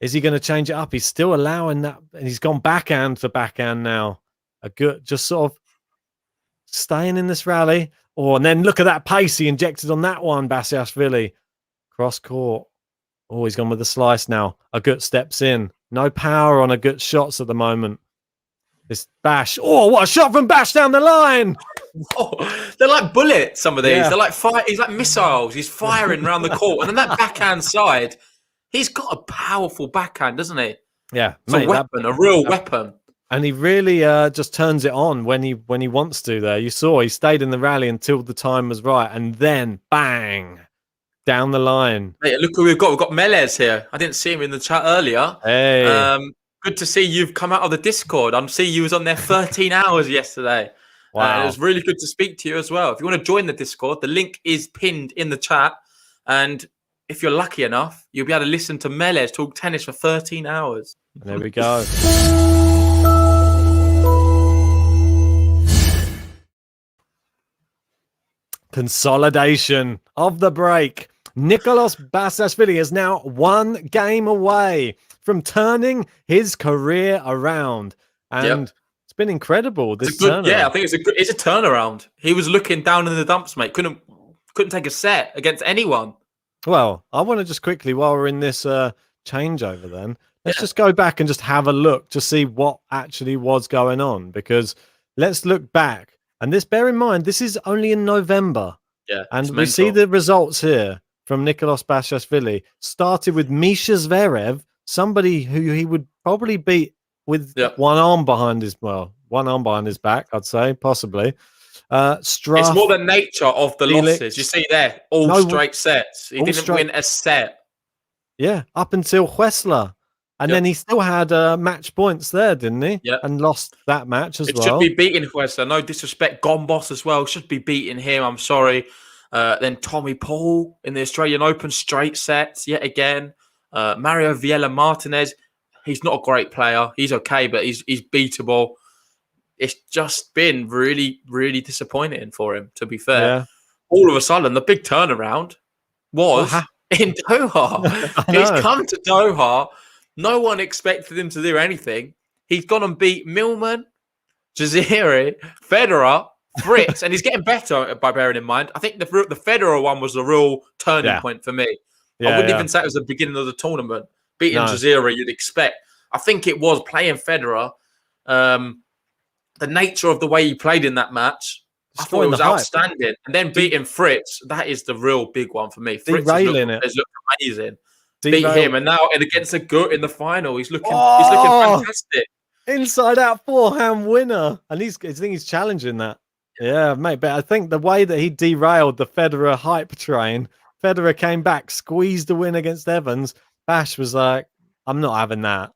Is he going to change it up? He's still allowing that. And he's gone backhand for backhand now. Agut just sort of staying in this rally. Oh, and then look at that pace he injected on that one, Basilashvili. Cross court. Oh, he's gone with the slice now. Agut steps in. No power on Agut's shots at the moment. This Bash. Oh, what a shot from Bash down the line. Oh, they're like bullets, some of these. They're like he's like missiles. He's firing around the court. And then that backhand side, he's got a powerful backhand, doesn't he? Yeah. It's a weapon, a real weapon. And he really just turns it on when he wants to there. You saw he stayed in the rally until the time was right. And then bang, down the line. Hey, look who we've got. We've got Melez here. I didn't see him in the chat earlier. Hey. Good to see you've come out of the Discord. I see you was on there 13 hours yesterday. Wow. It was really good to speak to you as well. If you want to join the Discord, the link is pinned in the chat. And if you're lucky enough, you'll be able to listen to Melez talk tennis for 13 hours. There we go. Consolidation of the break. Nikoloz Basilashvili is now 1 game away from turning his career around. And it's been incredible. This turnaround. Yeah, I think it's a turnaround. He was looking down in the dumps, mate. Couldn't take a set against anyone. Well, I want to just quickly, while we're in this changeover then, let's just go back and just have a look to see what actually was going on. Because let's look back. And this, bear in mind, this is only in November. Yeah. And we see the results here from Nikoloz Basilashvili. Started with Misha Zverev, somebody who he would probably beat with one arm behind his back, I'd say, possibly. Struff, it's more the nature of the losses. You see there, straight sets. He didn't win a set. Yeah, up until Huesler. And then he still had match points there, didn't he? Yeah. And lost that match as well. It should be beating Huesler. No disrespect. Gombos as well. Should be beating him. I'm sorry. Then Tommy Paul in the Australian Open, straight sets yet again. Mario Viella Martinez. He's not a great player. He's okay, but he's beatable. It's just been really, really disappointing for him, to be fair. Yeah. All of a sudden, the big turnaround was in Doha. He's come to Doha. No one expected him to do anything. He's gone and beat Millman, Jaziri, Federer, Fritz, and he's getting better by bearing in mind. I think the Federer one was the real turning point for me. I wouldn't even say it was the beginning of the tournament. Beating Jaziri, you'd expect. I think it was playing Federer. The nature of the way he played in that match, I thought it was outstanding. And then beating Fritz, that is the real big one for me. Fritz has looked amazing. Beat him, and now against Agut in the final, he's looking fantastic. Inside out forehand winner, and I think he's challenging that. Yeah, mate. But I think the way that he derailed the Federer hype train, Federer came back, squeezed the win against Evans. Bash was like, I'm not having that.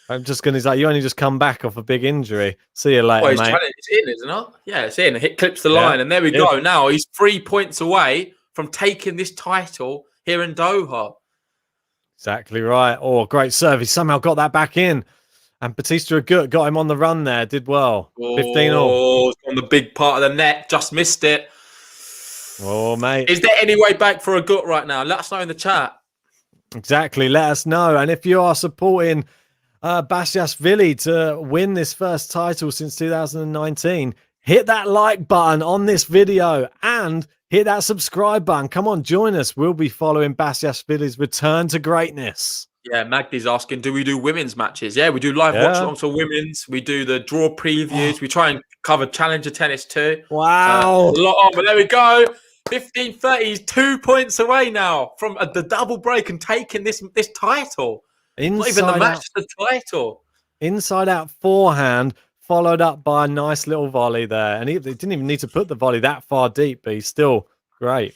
I'm just going to, he's like, you only just come back off a big injury. See you later, Well, mate. it's in, isn't it? Yeah, it's in. It clips the Yeah, line, and there we yeah. go. Now he's 3 points away from taking this title here in Doha. Exactly right. Oh, great serve. He somehow got that back in. And Bautista Agut got him on the run there. Did well. 15-all. Oh, on the big part of the net. Just missed it. Oh, mate. Is there any way back for Agut right now? Let us know in the chat. Exactly. Let us know. And if you are supporting Basilashvili to win this first title since 2019, hit that like button on this video and hit that subscribe button. Come on, join us. We'll be following Basilashvili's return to greatness. Yeah, Magdi's asking, do we do women's matches? Yeah, we do live watch-alongs for women's. We do the draw previews. We try and cover challenger tennis too. Wow. A lot on, but there we go. 15-30. He's 2 points away now from the double break and taking this title. Not even the match, the title. Inside out forehand, followed up by a nice little volley there. And he didn't even need to put the volley that far deep, but he's still great.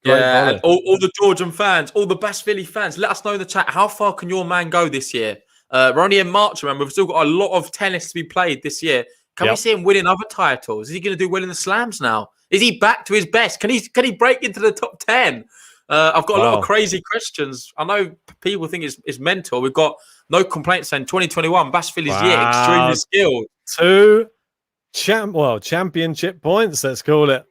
Yeah, and all the Georgian fans, all the Basilashvili fans, let us know in the chat, how far can your man go this year? We're only in March, remember. We've still got a lot of tennis to be played this year. Can we see him winning other titles? Is he going to do well in the slams now? Is he back to his best? Can he break into the top 10? I've got a lot of crazy questions. I know people think it's mental. We've got no complaints saying 2021, Basilashvili's year, extremely skilled. 2 championship points, let's call it.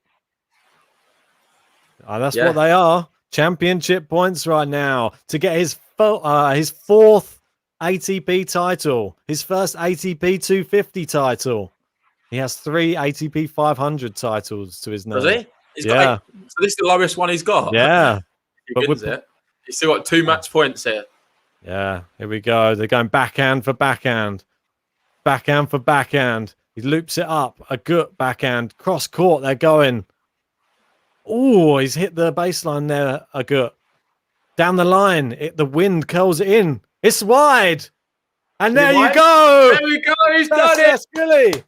That's what they are. Championship points right now to get his 4th ATP title, his first ATP 250 title. He has 3 ATP 500 titles to his name. Does he? He's got 8. So this is the lowest one he's got. Yeah. He wins it. He's still got 2 match points here. Yeah, here we go. They're going backhand for backhand. Backhand for backhand. He loops it up. A good backhand. Cross court, they're going. Oh, he's hit the baseline there, a good. Down the line, the wind curls it in. It's wide. And there you go. There we go. He's done it. Really.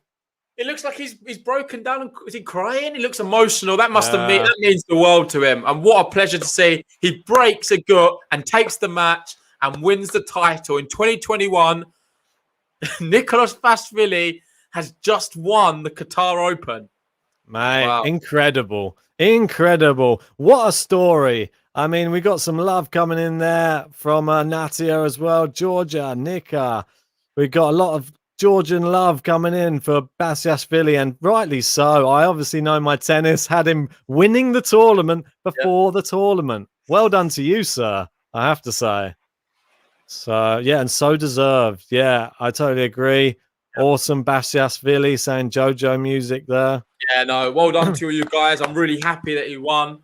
It looks like he's broken down. Is he crying? He looks emotional. That that means the world to him. And what a pleasure to see. He breaks a gut and takes the match and wins the title in 2021. Nikoloz Basilashvili has just won the Qatar Open. Mate, incredible. Incredible. What a story. I mean, we got some love coming in there from Natia as well. Georgia, Nika. We got a lot of Georgian love coming in for Basilashvili, and rightly so. I obviously know my tennis. Had him winning the tournament before the tournament. Well done to you, sir, I have to say. So, yeah, and so deserved. Yeah, I totally agree. Awesome Basilashvili saying JoJo music there. Yeah, no, well done to you guys. I'm really happy that he won.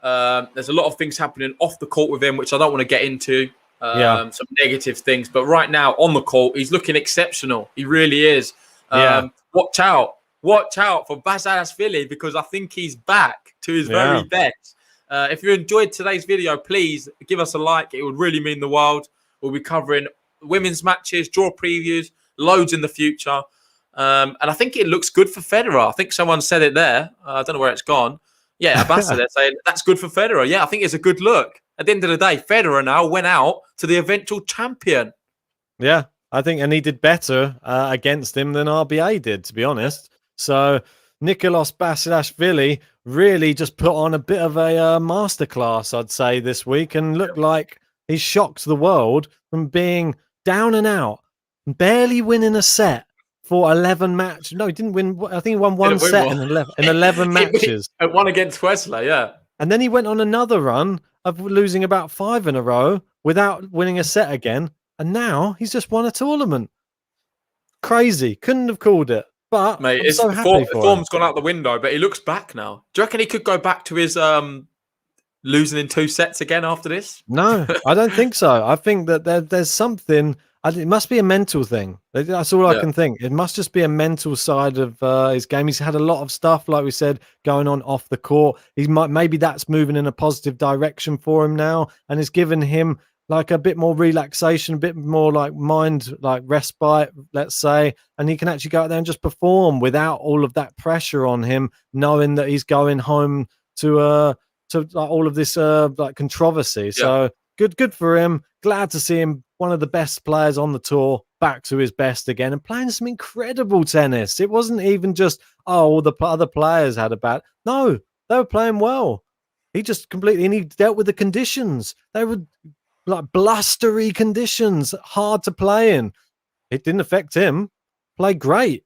There's a lot of things happening off the court with him, which I don't want to get into. Some negative things. But right now on the court, he's looking exceptional. He really is. Watch out. Watch out for Basilashvili, because I think he's back to his very best. If you enjoyed today's video, please give us a like. It would really mean the world. We'll be covering women's matches, draw previews, loads in the future. And I think it looks good for Federer. I think someone said it there. I don't know where it's gone. Yeah, Ambassador saying that's good for Federer. Yeah, I think it's a good look. At the end of the day, Federer now went out to the eventual champion. Yeah, I think, and he did better against him than RBA did, to be honest. So Nikoloz Basilashvili really just put on a bit of a masterclass, I'd say, this week, and looked like he shocked the world from being down and out, barely winning a set for 11 matches. No, he didn't win. I think he won one set in 11 matches. It won against Wesley, yeah. And then he went on another run of losing about 5 in a row without winning a set again. And now he's just won a tournament. Crazy. Couldn't have called it. But mate, I'm so happy for form's gone out the window, but he looks back now. Do you reckon he could go back to his losing in 2 sets again after this? No, I don't think so. I think that there's something. It must be a mental thing. That's all I can think. It must just be a mental side of his game. He's had a lot of stuff, like we said, going on off the court. Maybe that's moving in a positive direction for him now, and it's given him like a bit more relaxation, a bit more like mind, like respite, let's say, and he can actually go out there and just perform without all of that pressure on him, knowing that he's going home to like all of this like controversy. So good for him. Glad to see him one of the best players on the tour back to his best again and playing some incredible tennis. It wasn't even just, all the other players had a bad. No, they were playing well. He just completely, and he dealt with the conditions. They were like blustery conditions, hard to play in. It didn't affect him. Played great.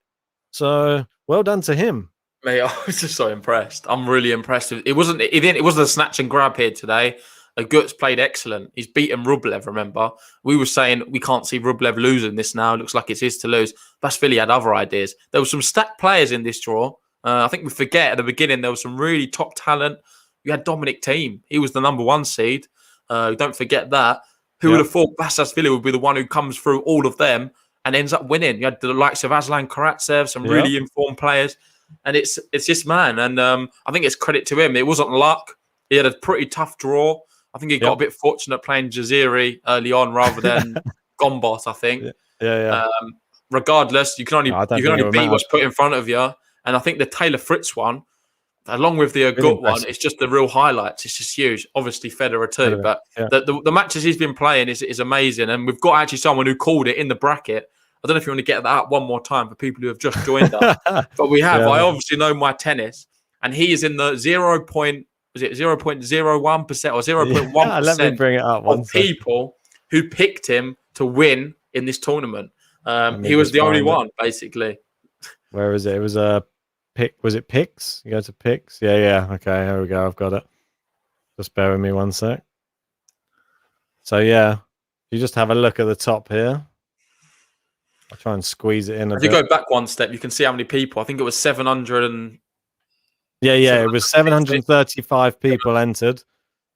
So well done to him. Mate, I was just so impressed. I'm really impressed. It wasn't a snatch and grab here today. Agut's played excellent. He's beaten Rublev, remember? We were saying we can't see Rublev losing this now. It looks like it's his to lose. Basilashvili had other ideas. There were some stacked players in this draw. I think we forget at the beginning there was some really top talent. You had Dominic Thiem. He was the number 1 seed. Don't forget that. Who would have thought Basilashvili would be the one who comes through all of them and ends up winning? You had the likes of Aslan Karatsev, some really informed players. And it's this man. And I think it's credit to him. It wasn't luck. He had a pretty tough draw. I think he got a bit fortunate playing Jaziri early on rather than Gombos, I think. Regardless, you can only beat what's put in front of you. And I think the Taylor Fritz one, along with the Agut one, it's just the real highlights. It's just huge. Obviously, Federer too. But the matches he's been playing is amazing. And we've got actually someone who called it in the bracket. I don't know if you want to get that out one more time for people who have just joined us. But we have. I obviously know my tennis. And he is in the 0.01% or 0.1% let me bring it up of people who picked him to win in this tournament. He was the only one, basically. Where is it? It was a pick. Was it picks? You go to picks? Yeah. Okay, here we go. I've got it. Just bear with me one sec. So, you just have a look at the top here. I'll try and squeeze it in a bit. If you go back one step, you can see how many people. I think it was 700 and... it was 735 people entered,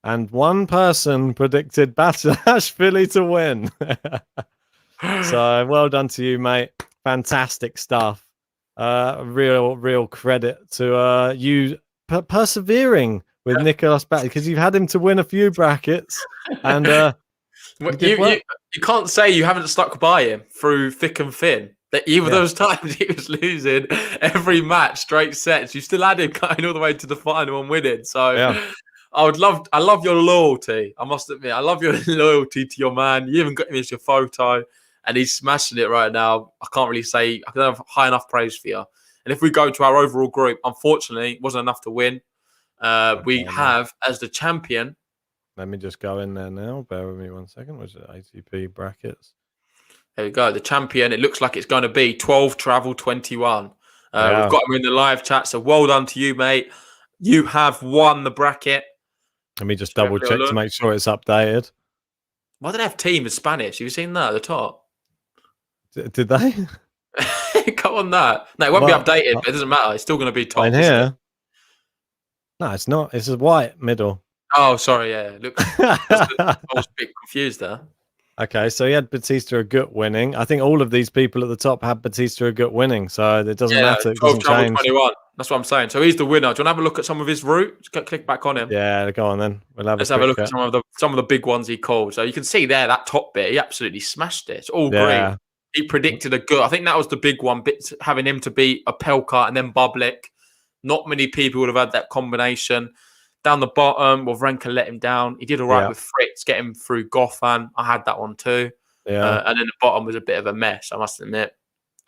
and one person predicted Basilashvili to win. So well done to you, mate. Fantastic stuff. Real credit to you persevering with Nikoloz back, because you've had him to win a few brackets, and you can't say you haven't stuck by him through thick and thin. That even those times he was losing every match, straight sets, you still had him going all the way to the final and winning. So I love your loyalty. I must admit, I love your loyalty to your man. You even got him as your photo, and he's smashing it right now. I can't really say I don't have high enough praise for you. And if we go to our overall group, unfortunately, it wasn't enough to win. We have as the champion. Let me just go in there now. Bear with me one second. Was it ATP brackets? There we go. The champion. It looks like it's going to be 12 Travel 21. We've got him in the live chat. So well done to you, mate. You have won the bracket. Let me just double check to make sure it's updated. Why do they have team in Spanish? Have you seen that at the top? Did they? Go on that. No, it won't be updated, but it doesn't matter. It's still going to be top. In here? No, it's not. It's a white middle. Oh, sorry. Yeah. Look, I was a bit confused there. Okay, so he had Bautista Agut winning. I think all of these people at the top had Bautista Agut winning, so it doesn't matter. It doesn't change. 21. That's what I'm saying. So he's the winner. Do you want to have a look at some of his route? Just click back on him. Yeah, go on then. Let's have a look at some of the big ones he called. So you can see there that top bit. He absolutely smashed it. It's all green. He predicted Agut. I think that was the big one. Having him to beat Opelka and then Bublik. Not many people would have had that combination. Down the bottom, Wawrinka let him down. He did all right with Fritz, get him through Goffin. I had that one too. Yeah. And then the bottom was a bit of a mess, I must admit.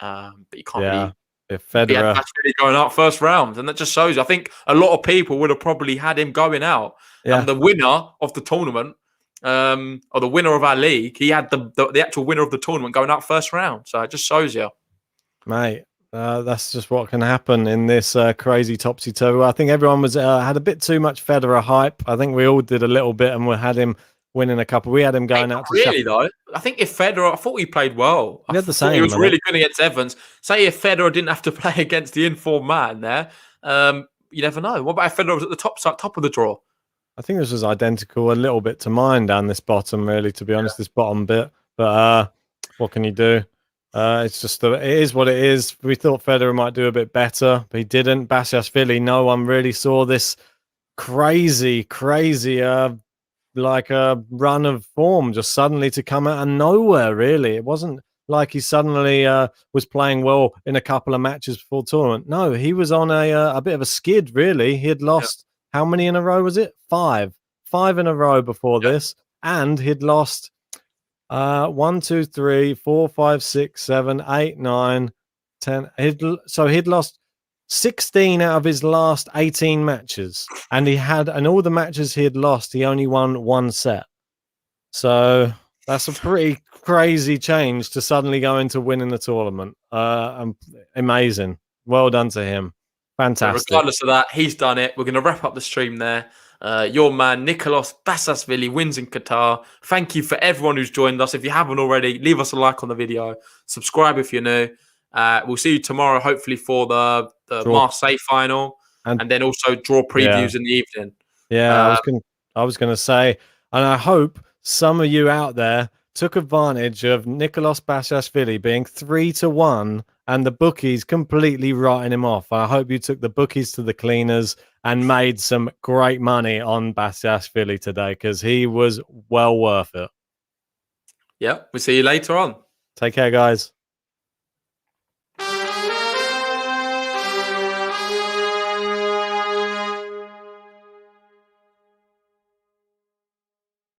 But you can't really... If Federer... That's really going out first round. And that just shows you. I think a lot of people would have probably had him going out. Yeah. And the winner of the tournament, or the winner of our league, he had the actual winner of the tournament going out first round. So it just shows you. Mate. That's just what can happen in this crazy topsy-turvy. I think everyone was had a bit too much Federer hype. I think we all did a little bit, and we had him winning a couple. We had him going out. Really though, I think if Federer, I thought he played well. He had the same. He was really good against Evans. Say if Federer didn't have to play against the informed man there, you never know. What about if Federer was at the top of the draw? I think this was identical a little bit to mine down this bottom, really. To be honest, this bottom bit. But what can you do? It's just it is what it is. We thought Federer might do a bit better, but he didn't. Basilashvili, no one really saw this crazy like a run of form just suddenly to come out of nowhere. Really, it wasn't like he suddenly was playing well in a couple of matches before the tournament. No, he was on a bit of a skid. Really, he had lost how many in a row? Was it five in a row before this, and he'd lost 1, 2, 3, 4, 5, 6, 7, 8, 9, 10. He'd lost 16 out of his last 18 matches, and all the matches he had lost, he only won 1 set. So that's a pretty crazy change to suddenly go into winning the tournament. Amazing. Well done to him. Fantastic. Regardless of that, he's done it. We're going to wrap up the stream there. Your man, Nikoloz Basilashvili, wins in Qatar. Thank you for everyone who's joined us. If you haven't already, leave us a like on the video. Subscribe if you're new. We'll see you tomorrow, hopefully, for the Marseille final. And then also draw previews in the evening. Yeah, I was going to say, and I hope some of you out there took advantage of Nikoloz Basilashvili being 3-1 and the bookies completely writing him off. I hope you took the bookies to the cleaners and made some great money on Basilashvili today, because he was well worth it. Yeah, we'll see you later on. Take care, guys.